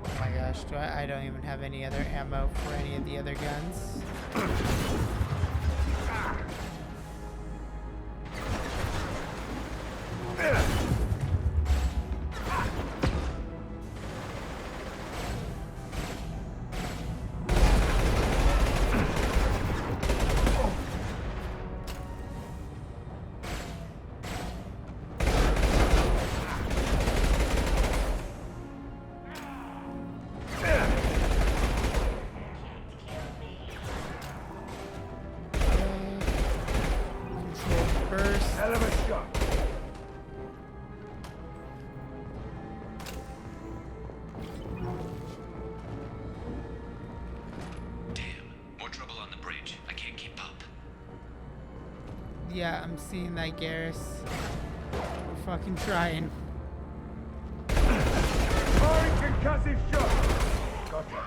Oh my gosh, I don't even have any other ammo for any of the other guns. burst. Hell of a shot. More trouble on the bridge. I can't keep up. Yeah, I'm seeing that, Garrus. We're fucking trying. Firing concussive shot. Gotcha.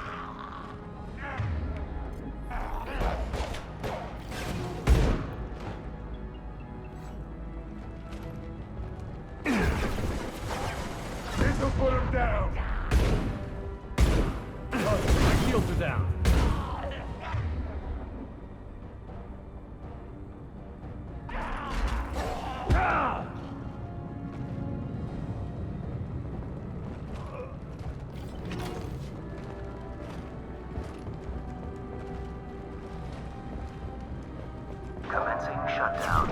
This'll put him down. My shields are down. Commencing shutdown.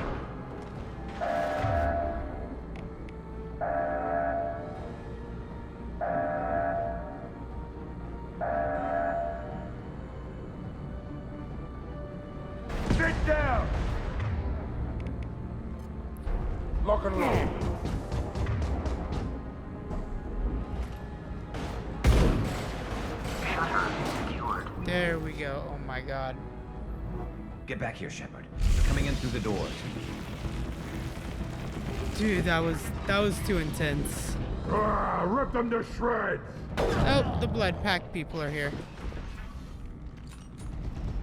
Sit down. Lock and load. There we go. Oh my god. Get back here, Shepard. They're coming in through the doors. Dude, that was too intense. Rip them to shreds! Oh, the blood pack people are here.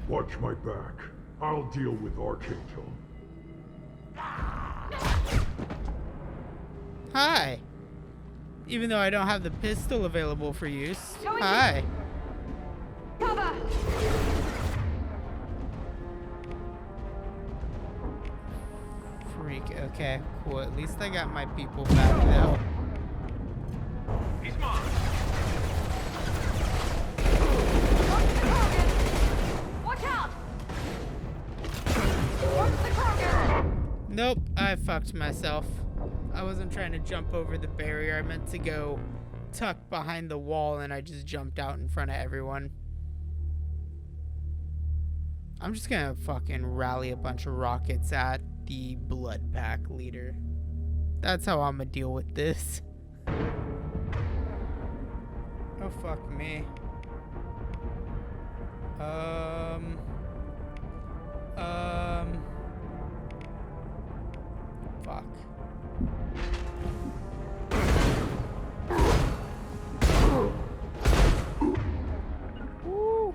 Watch my back. I'll deal with Archangel. Hi. Even though I don't have the pistol available for use. Hi. Cover! Freak. Okay, cool. At least I got my people back now. He's mine. Watch out! What's the target? Nope, I fucked myself. I wasn't trying to jump over the barrier. I meant to go tuck behind the wall and I just jumped out in front of everyone. I'm just gonna fucking rally a bunch of rockets at the blood pack leader. That's how I'm gonna deal with this. Oh fuck me. Fuck. Woo.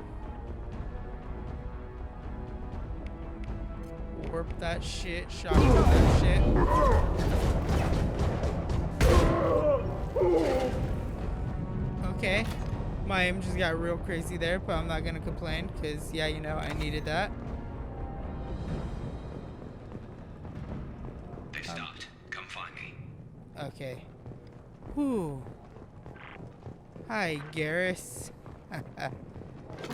Warp that shit, shock that shit. Okay. My aim just got real crazy there, but I'm not gonna complain, because, yeah, you know, I needed that. They stopped. Come find me. Okay. Whew. Hi, Garrus.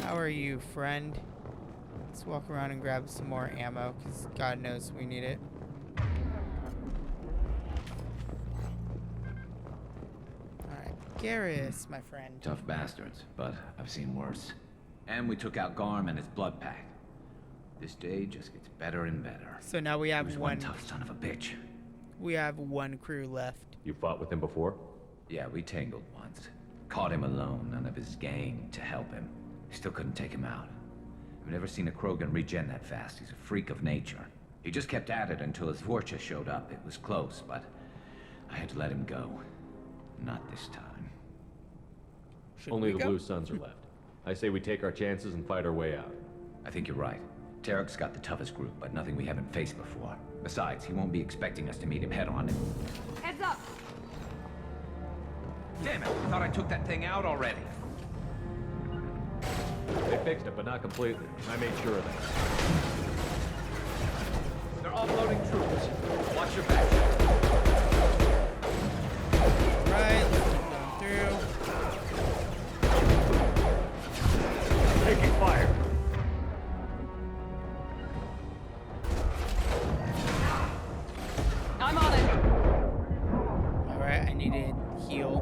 How are you, friend? Let's walk around and grab some more ammo, because God knows we need it. Alright, Garrus, my friend. Tough bastards, but I've seen worse. And we took out Garm and his blood pack. This day just gets better and better. So now we have one tough son of a bitch. We have one crew left. You fought with him before? Yeah, we tangled once. Caught him alone, none of his gang to help him. Still couldn't take him out. I've never seen a Krogan regen that fast. He's a freak of nature. He just kept at it until his Vorcha showed up. It was close, but I had to let him go. Not this time. Only the Blue Suns are left. I say we take our chances and fight our way out. I think you're right. Tarek's got the toughest group, but nothing we haven't faced before. Besides, he won't be expecting us to meet him head-on. Heads up! Damn it! I thought I took that thing out already. They fixed it, but not completely. I made sure of that. They're offloading troops. Watch your back. Alright, let's keep going through. Taking fire. I'm on it. Alright, I need to heal.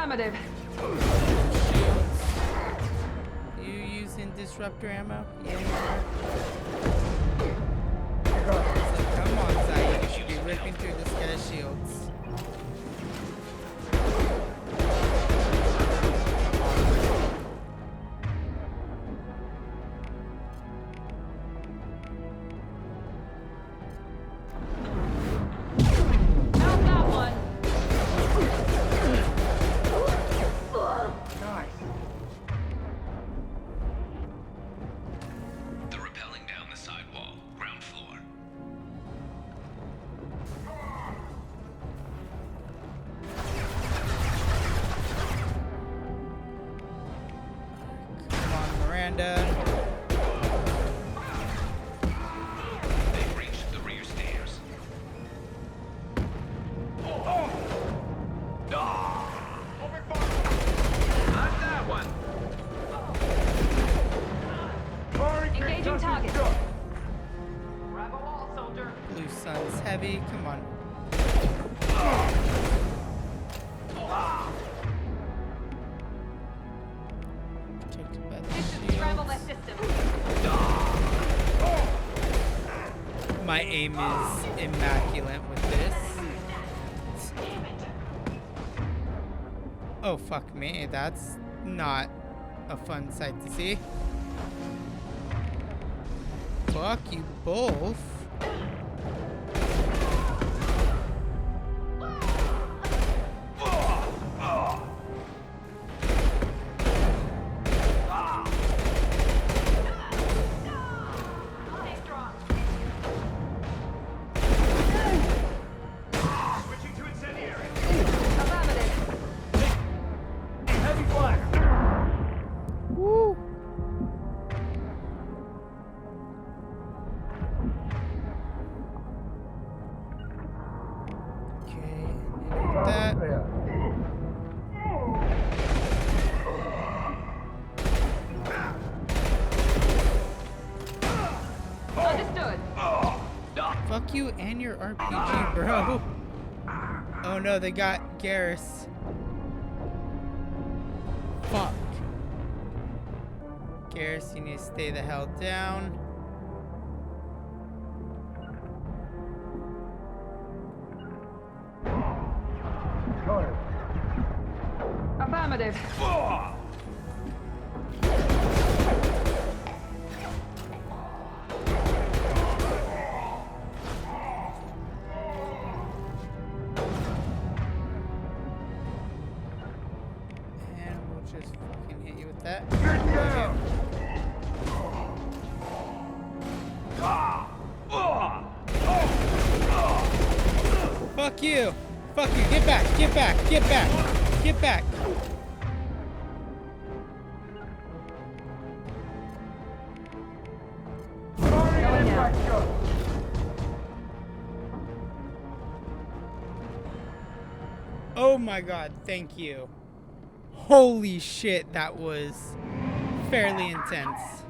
Affirmative. You using disruptor ammo? Yeah. So come on, Zai. You should be ripping through this guy's shields. They've reached the rear stairs. Not that one. Engaging target. Grab a wall, soldier. Blue Sun's heavy. Come on. Protected by the Scramble that shields. system. My aim is immaculate with this. Oh, fuck me. That's not a fun sight to see. Fuck you both. Fuck you and your RPG, bro. Oh no, they got Garrus. Fuck. Garrus, you need to stay the hell down. Affirmative. Just fucking hit you with that. Fuck you! Fuck you! Get back! Get back! Get back! Get back! Oh my god, thank you. Holy shit, that was fairly intense.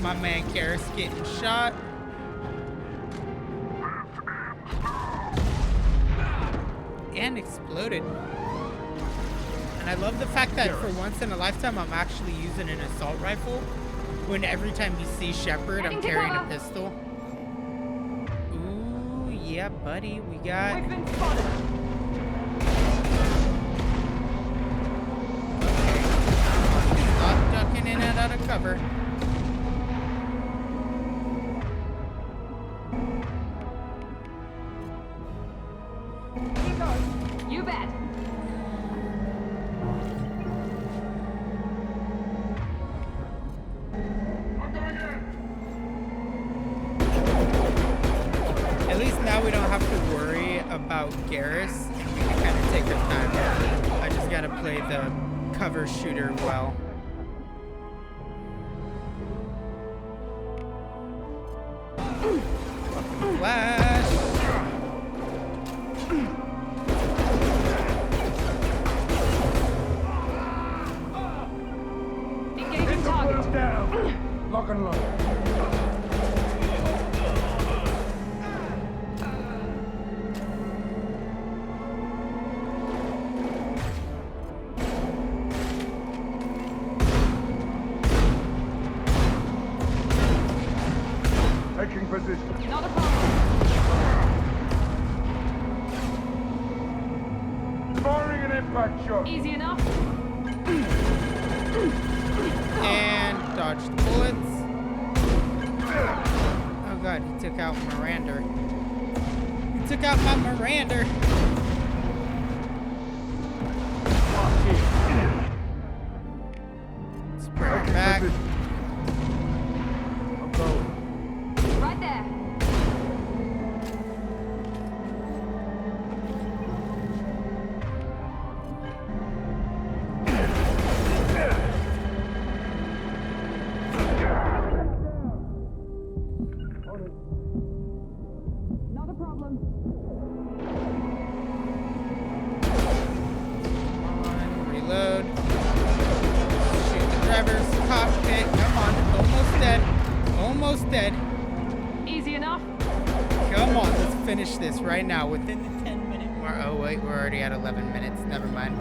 My man Garrus getting shot. And exploded. And I love the fact that for once in a lifetime I'm actually using an assault rifle. When every time you see Shepard, I'm carrying a pistol. Ooh, yeah, buddy, we got... We've been spotted. Stop ducking in and out of cover. Keep going. You bet. At least now we don't have to worry about Garrus. We can kind of take our time. I just gotta play the cover shooter well. Flash! Engaging target. Down. Lock and load. Back shot. Easy enough. And dodged the bullets. Oh god, he took out Miranda. He took out my Miranda. Let's bring her back. Right there. Not a problem. Reload. Shoot the driver's cockpit. Come on. Almost dead. Almost dead. Easy enough. Come on. Let's finish this right now within the 10-minute mark. Oh, wait. We're already at 11 minutes. Never mind.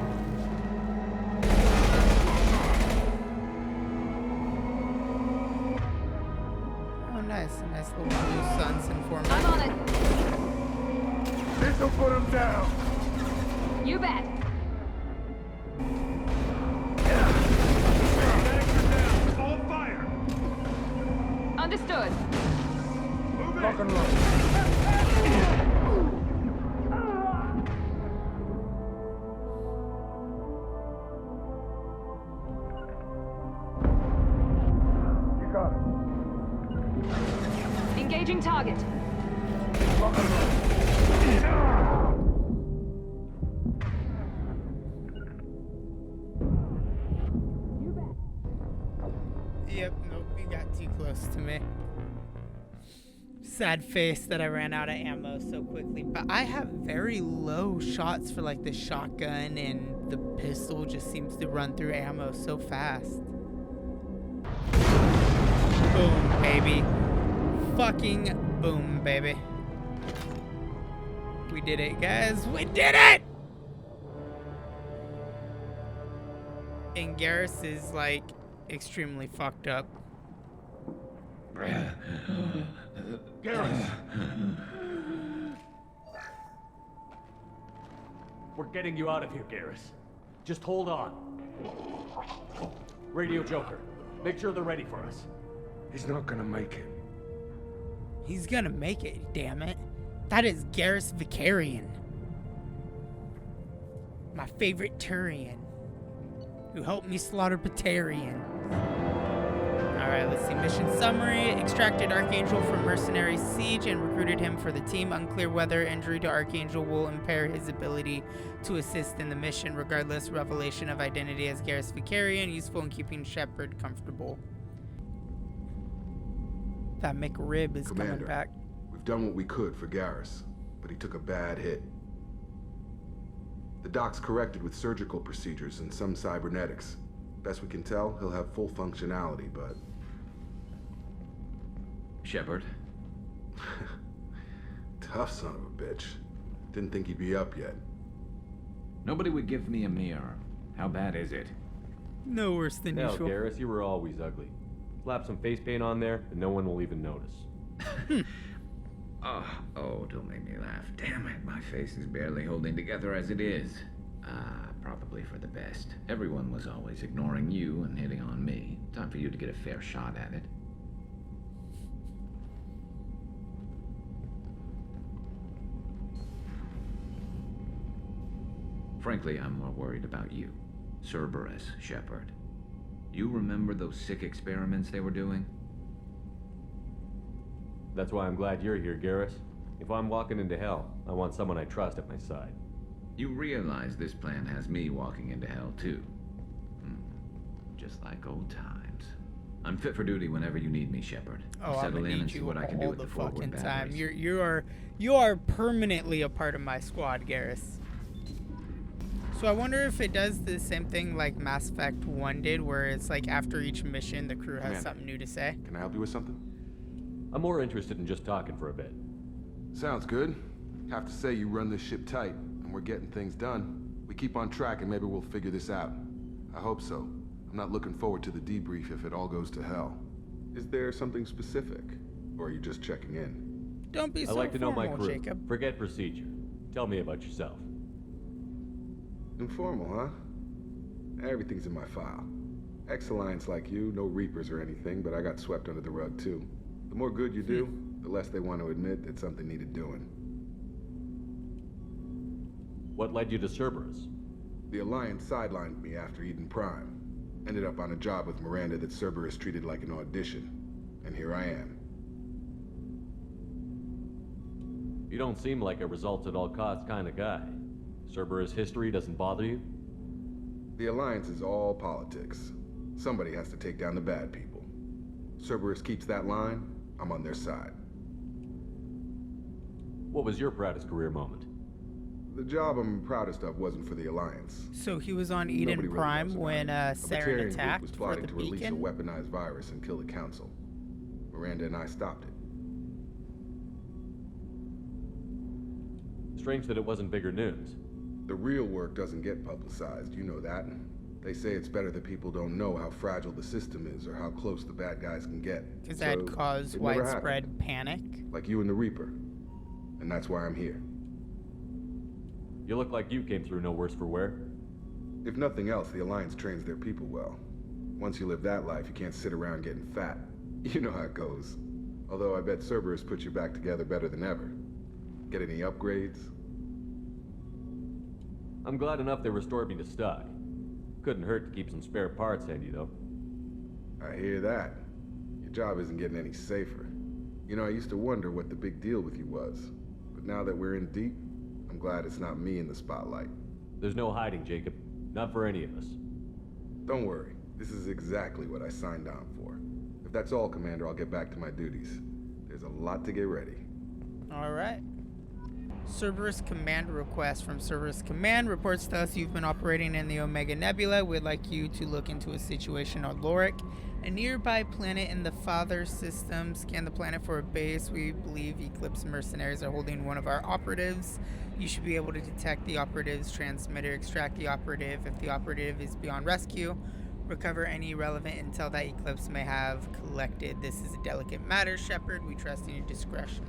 Oh, nice. A nice little blue sun informant. I'm on it. This'll put him down. You bet. All fire. Understood. Lock and load. You got it. Engaging target. Lock and load. Yep, nope, you got too close to me. Sad face that I ran out of ammo so quickly, but I have very low shots for like the shotgun, and the pistol just seems to run through ammo so fast. Boom, baby. Fucking boom, baby. We did it, guys. We did it! And Garrus is like extremely fucked up. Garrus! We're getting you out of here, Garrus. Just hold on. Radio Joker, make sure they're ready for us. He's not gonna make it. He's gonna make it, damn it. That is Garrus Vicarian. My favorite Turian. Who helped me slaughter Batarian. Alright, let's see. Mission summary. Extracted Archangel from Mercenary Siege and recruited him for the team. Unclear whether injury to Archangel will impair his ability to assist in the mission. Regardless, revelation of identity as Garrus Vicarian. Useful in keeping Shepard comfortable. That McRib is Commander, coming back. We've done what we could for Garrus, but he took a bad hit. The doc's corrected with surgical procedures and some cybernetics. Best we can tell, he'll have full functionality, but... Shepard? Tough son of a bitch. Didn't think he'd be up yet. Nobody would give me a mirror. How bad is it? No worse than Hell, usual. Garrus, you were always ugly. Slap some face paint on there, and no one will even notice. Oh, don't make me laugh. Damn it, my face is barely holding together as it is. Probably for the best. Everyone was always ignoring you and hitting on me. Time for you to get a fair shot at it. Frankly, I'm more worried about you. Cerberus, Shepard. You remember those sick experiments they were doing? That's why I'm glad you're here, Garrus. If I'm walking into hell, I want someone I trust at my side. You realize this plan has me walking into hell, too. Just like old times. I'm fit for duty whenever you need me, Shepard. Oh, I'm Settle gonna in need and see you what I can do all with the the forward fucking time. batteries. You are permanently a part of my squad, Garrus. So I wonder if it does the same thing like Mass Effect 1 did, where it's like after each mission, the crew has Commander, something new to say. Can I help you with something? I'm more interested in just talking for a bit. Sounds good. Have to say you run this ship tight, and we're getting things done. We keep on track and maybe we'll figure this out. I hope so. I'm not looking forward to the debrief if it all goes to hell. Is there something specific? Or are you just checking in? Don't be so I like to know my formal, crew. Jacob. Forget procedure. Tell me about yourself. Informal, huh? Everything's in my file. Ex-Alliance like you, no Reapers or anything, but I got swept under the rug too. The more good you do, the less they want to admit that something needed doing. What led you to Cerberus? The Alliance sidelined me after Eden Prime. Ended up on a job with Miranda that Cerberus treated like an audition. And here I am. You don't seem like a results-at-all-costs kind of guy. Cerberus history doesn't bother you? The Alliance is all politics. Somebody has to take down the bad people. Cerberus keeps that line, I'm on their side. What was your proudest career moment? The job I'm proudest of wasn't for the Alliance. So he was on Eden Nobody Prime really when Saren attacked was for plotting the to release a beacon. weaponized virus and kill the Council. Miranda and I stopped it. Strange that it wasn't bigger news. The real work doesn't get publicized, you know that. They say it's better that people don't know how fragile the system is or how close the bad guys can get. Because that caused it never widespread happened. panic. Like you and the Reaper. And that's why I'm here. You look like you came through no worse for wear. If nothing else, the Alliance trains their people well. Once you live that life, you can't sit around getting fat. You know how it goes. Although I bet Cerberus puts you back together better than ever. Get any upgrades? I'm glad enough they restored me to stock. Couldn't hurt to keep some spare parts handy, though. I hear that. Your job isn't getting any safer. You know, I used to wonder what the big deal with you was. But now that we're in deep, I'm glad it's not me in the spotlight. There's no hiding, Jacob. Not for any of us. Don't worry. This is exactly what I signed on for. If that's all, Commander, I'll get back to my duties. There's a lot to get ready. All right. Cerberus Command request from Cerberus Command reports to us you've been operating in the Omega Nebula. We'd like you to look into a situation on Lorik, a nearby planet in the Father system. Scan the planet for a base. We believe Eclipse mercenaries are holding one of our operatives. You should be able to detect the operative's transmitter, extract the operative. If the operative is beyond rescue, recover any relevant intel that Eclipse may have collected. This is a delicate matter, Shepard. We trust in your discretion.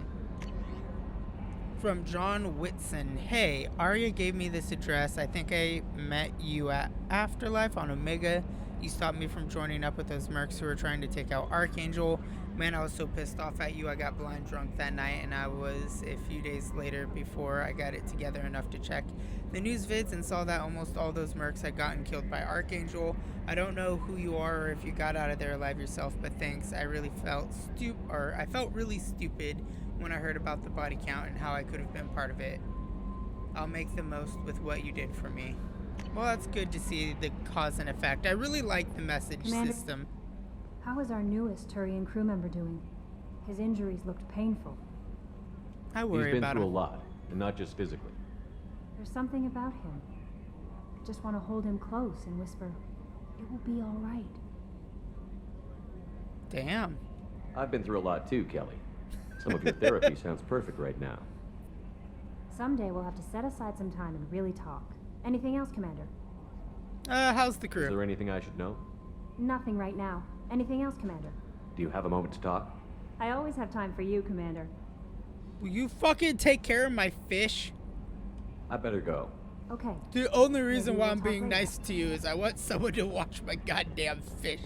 From John Whitson. Hey, Aria gave me this address. I think I met you at Afterlife on Omega. You stopped me from joining up with those mercs who were trying to take out Archangel. Man, I was so pissed off at you. I got blind drunk that night, and I was a few days later before I got it together enough to check the news vids and saw that almost all those mercs had gotten killed by Archangel. I don't know who you are or if you got out of there alive yourself, but thanks. I really felt I felt really stupid when I heard about the body count and how I could have been part of it. I'll make the most with what you did for me. Well, that's good to see the cause and effect. I really like the message Commander, system. how is our newest Turian crew member doing? His injuries looked painful. I worry about him. He's been through a lot, and not just physically. There's something about him. I just want to hold him close and whisper, it will be all right. Damn. I've been through a lot too, Kelly. Some of your therapy sounds perfect right now. Someday we'll have to set aside some time and really talk. Anything else, Commander? How's the crew? Is there anything I should know? Nothing right now. Anything else, Commander? Do you have a moment to talk? I always have time for you, Commander. Will you fucking take care of my fish? I better go. Okay. The only reason Maybe why we'll I'm talk being later. nice to you is I want someone to watch my goddamn fish.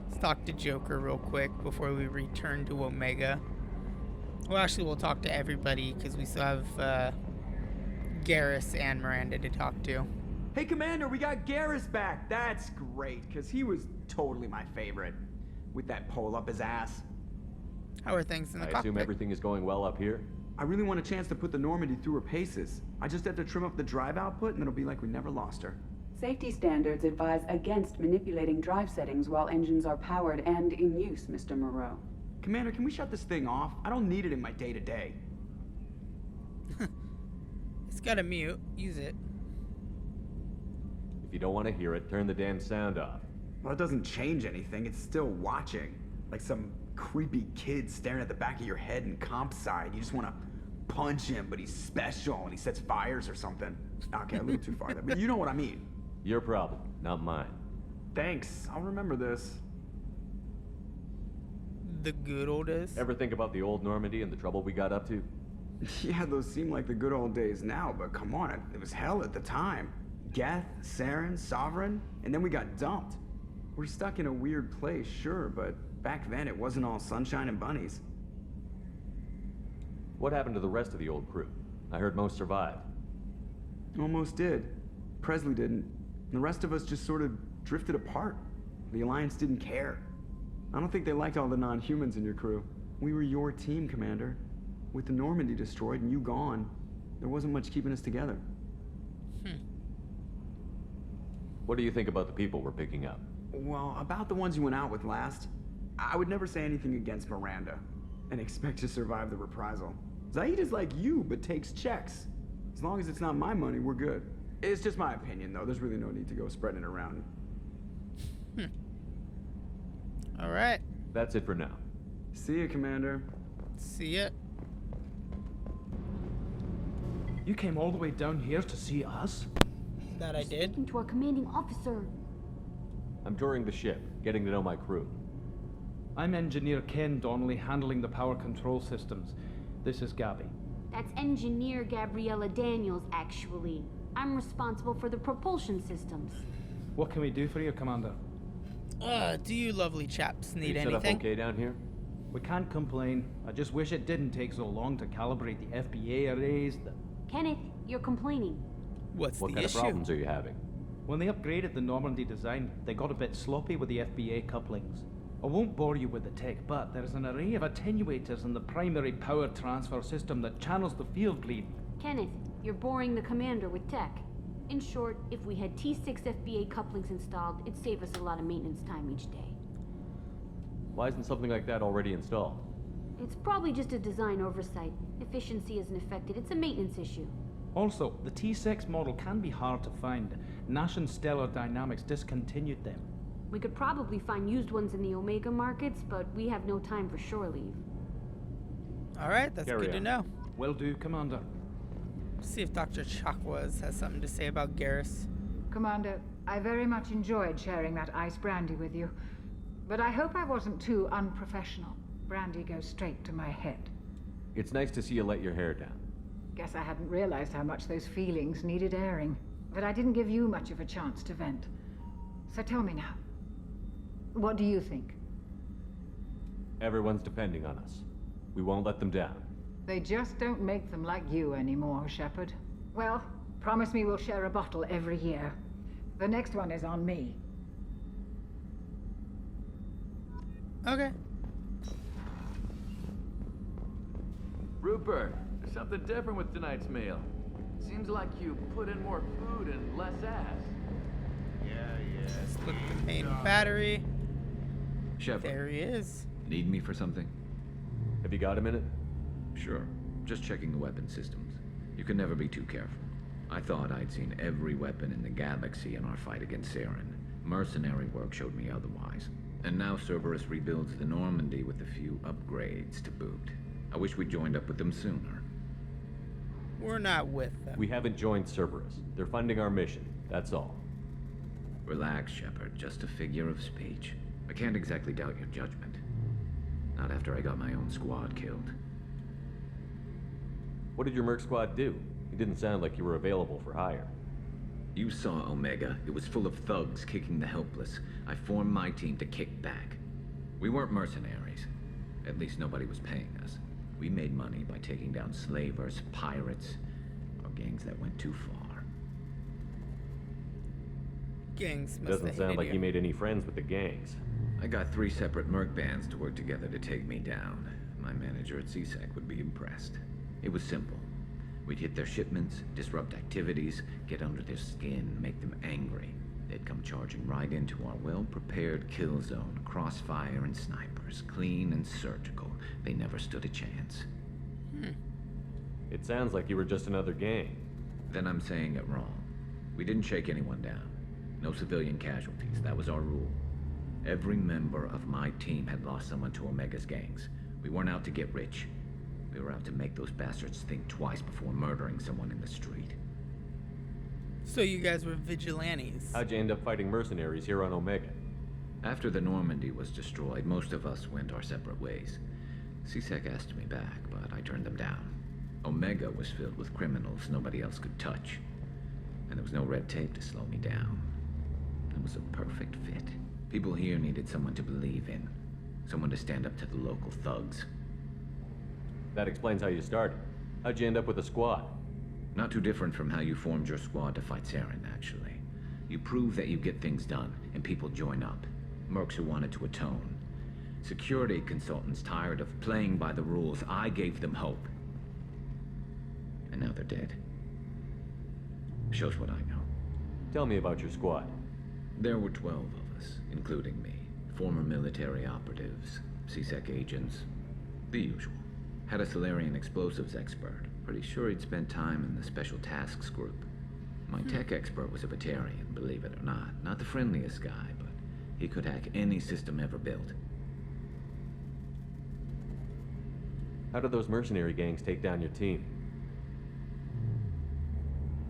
Let's talk to Joker real quick before we return to Omega. Well, actually, we'll talk to everybody because we still have Garrus and Miranda to talk to. Hey, Commander, we got Garrus back. That's great, because he was totally my favorite. With that pole up his ass. How are things in the I cockpit? assume everything is going well up here? I really want a chance to put the Normandy through her paces. I just have to trim up the drive output, and it'll be like we never lost her. Safety standards advise against manipulating drive settings while engines are powered and in use, Mr. Moreau. Commander, can we shut this thing off? I don't need it in my day-to-day. It's got a mute. Use it. If you don't want to hear it, turn the damn sound off. Well, it doesn't change anything. It's still watching. Like some creepy kid staring at the back of your head in comp side. You just want to punch him, but he's special and he sets fires or something. Okay, a little too far there, but you know what I mean. Your problem, not mine. Thanks. I'll remember this. The good old days? Ever think about the old Normandy and the trouble we got up to? Yeah, those seem like the good old days now, but come on, it was hell at the time. Geth, Saren, Sovereign, and then we got dumped. We're stuck in a weird place, sure, but back then it wasn't all sunshine and bunnies. What happened to the rest of the old crew? I heard most survived. Almost did. Presley didn't. The rest of us just sort of drifted apart. The Alliance didn't care. I don't think they liked all the non-humans in your crew. We were your team, Commander. With the Normandy destroyed and you gone, there wasn't much keeping us together. What do you think about the people we're picking up? Well, about the ones you went out with last, I would never say anything against Miranda and expect to survive the reprisal. Zaid is like you, but takes checks. As long as it's not my money, we're good. It's just my opinion, though. There's really no need to go spreading it around. All right. That's it for now. See ya, Commander. See ya. You came all the way down here to see us? That I did. Speaking to our commanding officer. I'm touring the ship, getting to know my crew. I'm Engineer Ken Donnelly, handling the power control systems. This is Gabby. That's Engineer Gabriella Daniels, actually. I'm responsible for the propulsion systems. What can we do for you, Commander? Do you lovely chaps need set up anything? okay down here? We can't complain. I just wish it didn't take so long to calibrate the FBA arrays. Kenneth, you're complaining. What kind of problems are you having? When they upgraded the Normandy design, they got a bit sloppy with the FBA couplings. I won't bore you with the tech, but there's an array of attenuators in the primary power transfer system that channels the field lead. Kenneth, you're boring the commander with tech. In short, if we had T6 FBA couplings installed, it'd save us a lot of maintenance time each day. Why isn't something like that already installed? It's probably just a design oversight. Efficiency isn't affected. It's a maintenance issue. Also, the T6 model can be hard to find. Nash and Stellar Dynamics discontinued them. We could probably find used ones in the Omega markets, but we have no time for shore leave. All right, that's Carry good to on. know. Will do, Commander. See if Dr. Chakwas has something to say about Garrus. Commander, I very much enjoyed sharing that ice brandy with you. But I hope I wasn't too unprofessional. Brandy goes straight to my head. It's nice to see you let your hair down. Guess I hadn't realized how much those feelings needed airing. But I didn't give you much of a chance to vent. So tell me now. What do you think? Everyone's depending on us. We won't let them down. They just don't make them like you anymore, Shepard. Well, promise me we'll share a bottle every year. The next one is on me. Okay. Rupert, there's something different with tonight's meal. Seems like you put in more food and less ass. Let's look at the main battery. Shepard. There he is. Need me for something? Have you got a minute? Sure. Just checking the weapon systems. You can never be too careful. I thought I'd seen every weapon in the galaxy in our fight against Saren. Mercenary work showed me otherwise. And now Cerberus rebuilds the Normandy with a few upgrades to boot. I wish we'd joined up with them sooner. We're not with them. We haven't joined Cerberus. They're funding our mission. That's all. Relax, Shepard. Just a figure of speech. I can't exactly doubt your judgment. Not after I got my own squad killed. What did your merc squad do? It didn't sound like you were available for hire. You saw Omega. It was full of thugs kicking the helpless. I formed my team to kick back. We weren't mercenaries. At least nobody was paying us. We made money by taking down slavers, pirates, or gangs that went too far. Gangs must Doesn't have sound hated like you. you made any friends with the gangs. I got 3 separate merc bands to work together to take me down. My manager at CSEC would be impressed. It was simple. We'd hit their shipments, disrupt activities, get under their skin, make them angry. They'd come charging right into our well-prepared kill zone, crossfire and snipers, clean and surgical. They never stood a chance. It sounds like you were just another gang. Then I'm saying it wrong. We didn't shake anyone down. No civilian casualties, that was our rule. Every member of my team had lost someone to Omega's gangs. We weren't out to get rich. We were out to make those bastards think twice before murdering someone in the street. So you guys were vigilantes. How'd you end up fighting mercenaries here on Omega? After the Normandy was destroyed, most of us went our separate ways. CSEC asked me back, but I turned them down. Omega was filled with criminals nobody else could touch. and there was no red tape to slow me down. It was a perfect fit. People here needed someone to believe in, someone to stand up to the local thugs. That explains how you started. How'd you end up with a squad? Not too different from how you formed your squad to fight Saren, actually. You prove that you get things done, and people join up. Mercs who wanted to atone. Security consultants tired of playing by the rules. I gave them hope. And now they're dead. Shows what I know. Tell me about your squad. There were 12 of us, including me. Former military operatives, CSEC agents, the usual. Had a Solarian explosives expert. Pretty sure he'd spent time in the Special Tasks Group. My tech expert was a Batarian, believe it or not. Not the friendliest guy, but he could hack any system ever built. How did those mercenary gangs take down your team?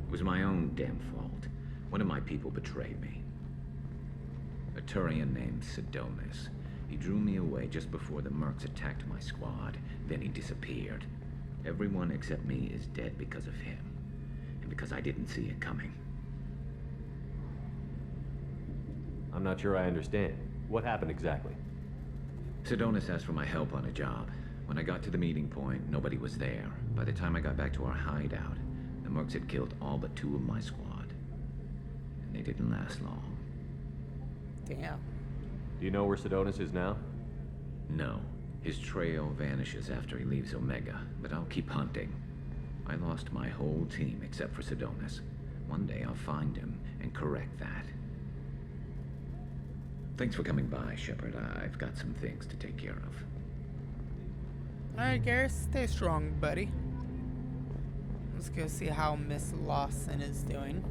It was my own damn fault. One of my people betrayed me. A Turian named Sidonis. He drew me away just before the Mercs attacked my squad. Then he disappeared. Everyone except me is dead because of him. And because I didn't see it coming. I'm not sure I understand. What happened exactly? Sidonis asked for my help on a job. When I got to the meeting point, nobody was there. By the time I got back to our hideout, the Mercs had killed all but 2 of my squad. And they didn't last long. Damn. Do you know where Sidonis is now? No. His trail vanishes after he leaves Omega, but I'll keep hunting. I lost my whole team except for Sidonis. One day I'll find him and correct that. Thanks for coming by, Shepard. I've got some things to take care of. Alright, Garrus, stay strong, buddy. Let's go see how Miss Lawson is doing.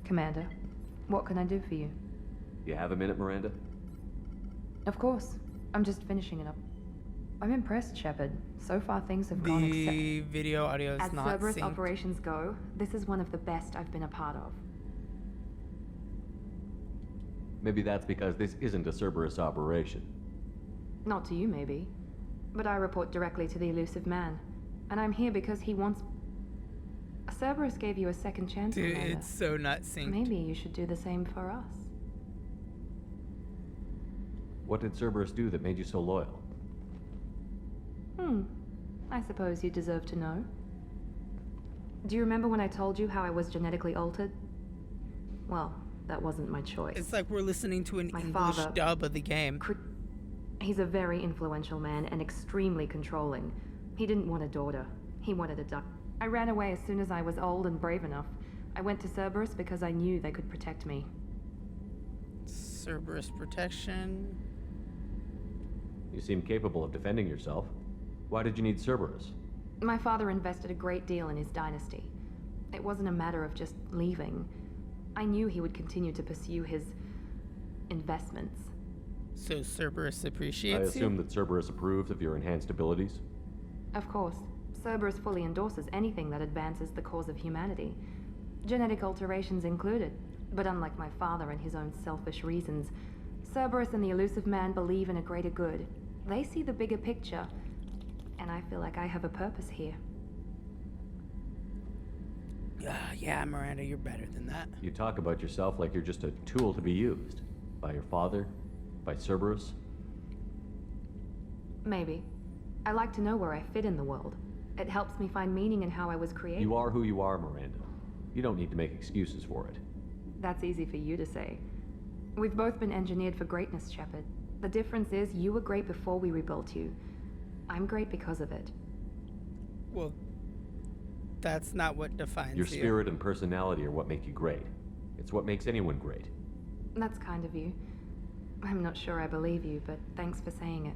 Commander, what can I do for you? You have a minute, Miranda? Of course. I'm just finishing it up. I'm impressed, Shepard. So far things have gone The video audio is As not Cerberus synced. operations go, this is one of the best I've been a part of. Maybe that's because this isn't a Cerberus operation. Not to you, maybe. But I report directly to the elusive man. And I'm here because he wants... Cerberus gave you a second chance, Dude, Commander. it's so not synced. Maybe you should do the same for us. What did Cerberus do that made you so loyal? I suppose you deserve to know. Do you remember when I told you how I was genetically altered? Well, that wasn't my choice. It's like we're listening to an My English father- dub of the game. He's a very influential man and extremely controlling. He didn't want a daughter. He wanted a duck. I ran away as soon as I was old and brave enough. I went to Cerberus because I knew they could protect me. Cerberus protection. You seem capable of defending yourself. Why did you need Cerberus? My father invested a great deal in his dynasty. It wasn't a matter of just leaving. I knew he would continue to pursue his investments. So Cerberus I appreciates assume you? that Cerberus approves of your enhanced abilities? Of course, Cerberus fully endorses anything that advances the cause of humanity. Genetic alterations included. But unlike my father and his own selfish reasons, Cerberus and the elusive man believe in a greater good. They see the bigger picture, and I feel like I have a purpose here. Yeah, Miranda, you're better than that. You talk about yourself like you're just a tool to be used. By your father? By Cerberus? Maybe. I like to know where I fit in the world. It helps me find meaning in how I was created. You are who you are, Miranda. You don't need to make excuses for it. That's easy for you to say. We've both been engineered for greatness, Shepard. The difference is you were great before we rebuilt you. I'm great because of it. Well, that's not what defines Your you. spirit and personality are what make you great. It's what makes anyone great. That's kind of you. I'm not sure I believe you, but thanks for saying it.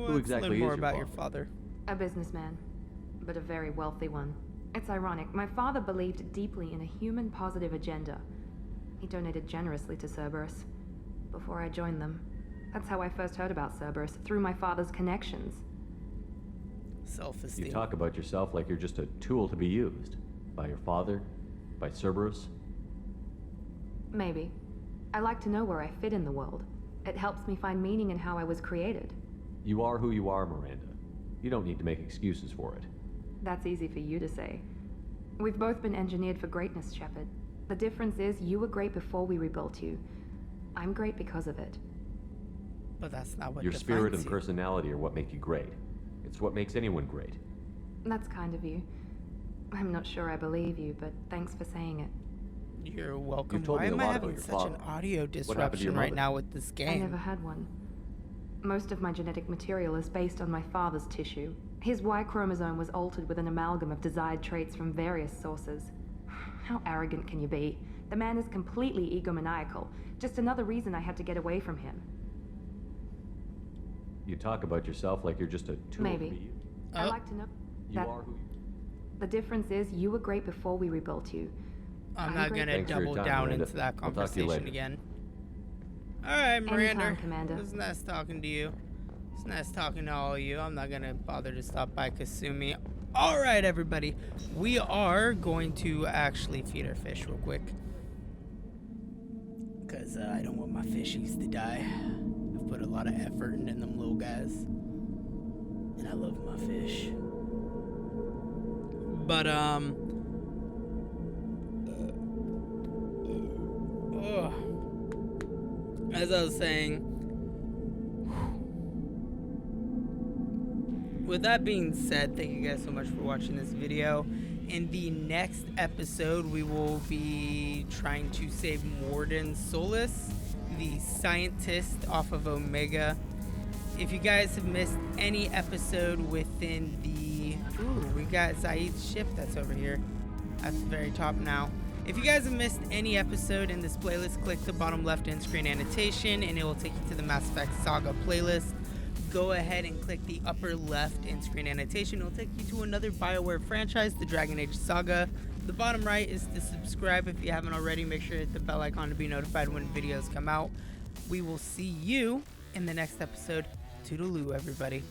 Let's exactly learn is more your about your father. A businessman, but a very wealthy one. It's ironic. My father believed deeply in a human-positive agenda. He donated generously to Cerberus before I joined them. That's how I first heard about Cerberus, through my father's connections. Self-esteem. You talk about yourself like you're just a tool to be used. By your father? By Cerberus? Maybe. I like to know where I fit in the world. It helps me find meaning in how I was created. You are who you are, Miranda. You don't need to make excuses for it. That's easy for you to say. We've both been engineered for greatness, Shepard. The difference is you were great before we rebuilt you. I'm great because of it. But that's not what Your spirit and you. personality are what make you great. It's what makes anyone great. That's kind of you. I'm not sure I believe you, but thanks for saying it. You're welcome. You told Why me a am I lot having about your such an father. audio What happened to your disruption right mother? now with this game? I never had one. Most of my genetic material is based on my father's tissue. His Y chromosome was altered with an amalgam of desired traits from various sources. How arrogant can you be? The man is completely egomaniacal. Just another reason I had to get away from him. You talk about yourself like you're just a tool. Maybe. I like to know You that are who you the difference is you were great before we rebuilt you. I'm not great gonna Thanks for your double time, down Miranda. into that I'll talk to you conversation later. again. Alright, Miranda. Anytime, Commander. It was nice talking to you. It's nice talking to all of you. I'm not gonna bother to stop by Kasumi. Alright, everybody. We are going to actually feed our fish real quick. Because I don't want my fishies to die. I've put a lot of effort into them little guys. And I love my fish. But, as I was saying, with that being said, thank you guys so much for watching this video. In the next episode, we will be trying to save Morden Solus, the scientist off of Omega. If you guys have missed any episode within the... Ooh, we got Zaid's ship that's over here. At the very top now. If you guys have missed any episode in this playlist, click the bottom left end screen annotation and it will take you to the Mass Effect Saga playlist. Go ahead and click the upper left end screen annotation. It'll take you to another BioWare franchise, the Dragon Age Saga. The bottom right is to subscribe if you haven't already. Make sure to hit the bell icon to be notified when videos come out. We will see you in the next episode. Toodaloo, everybody.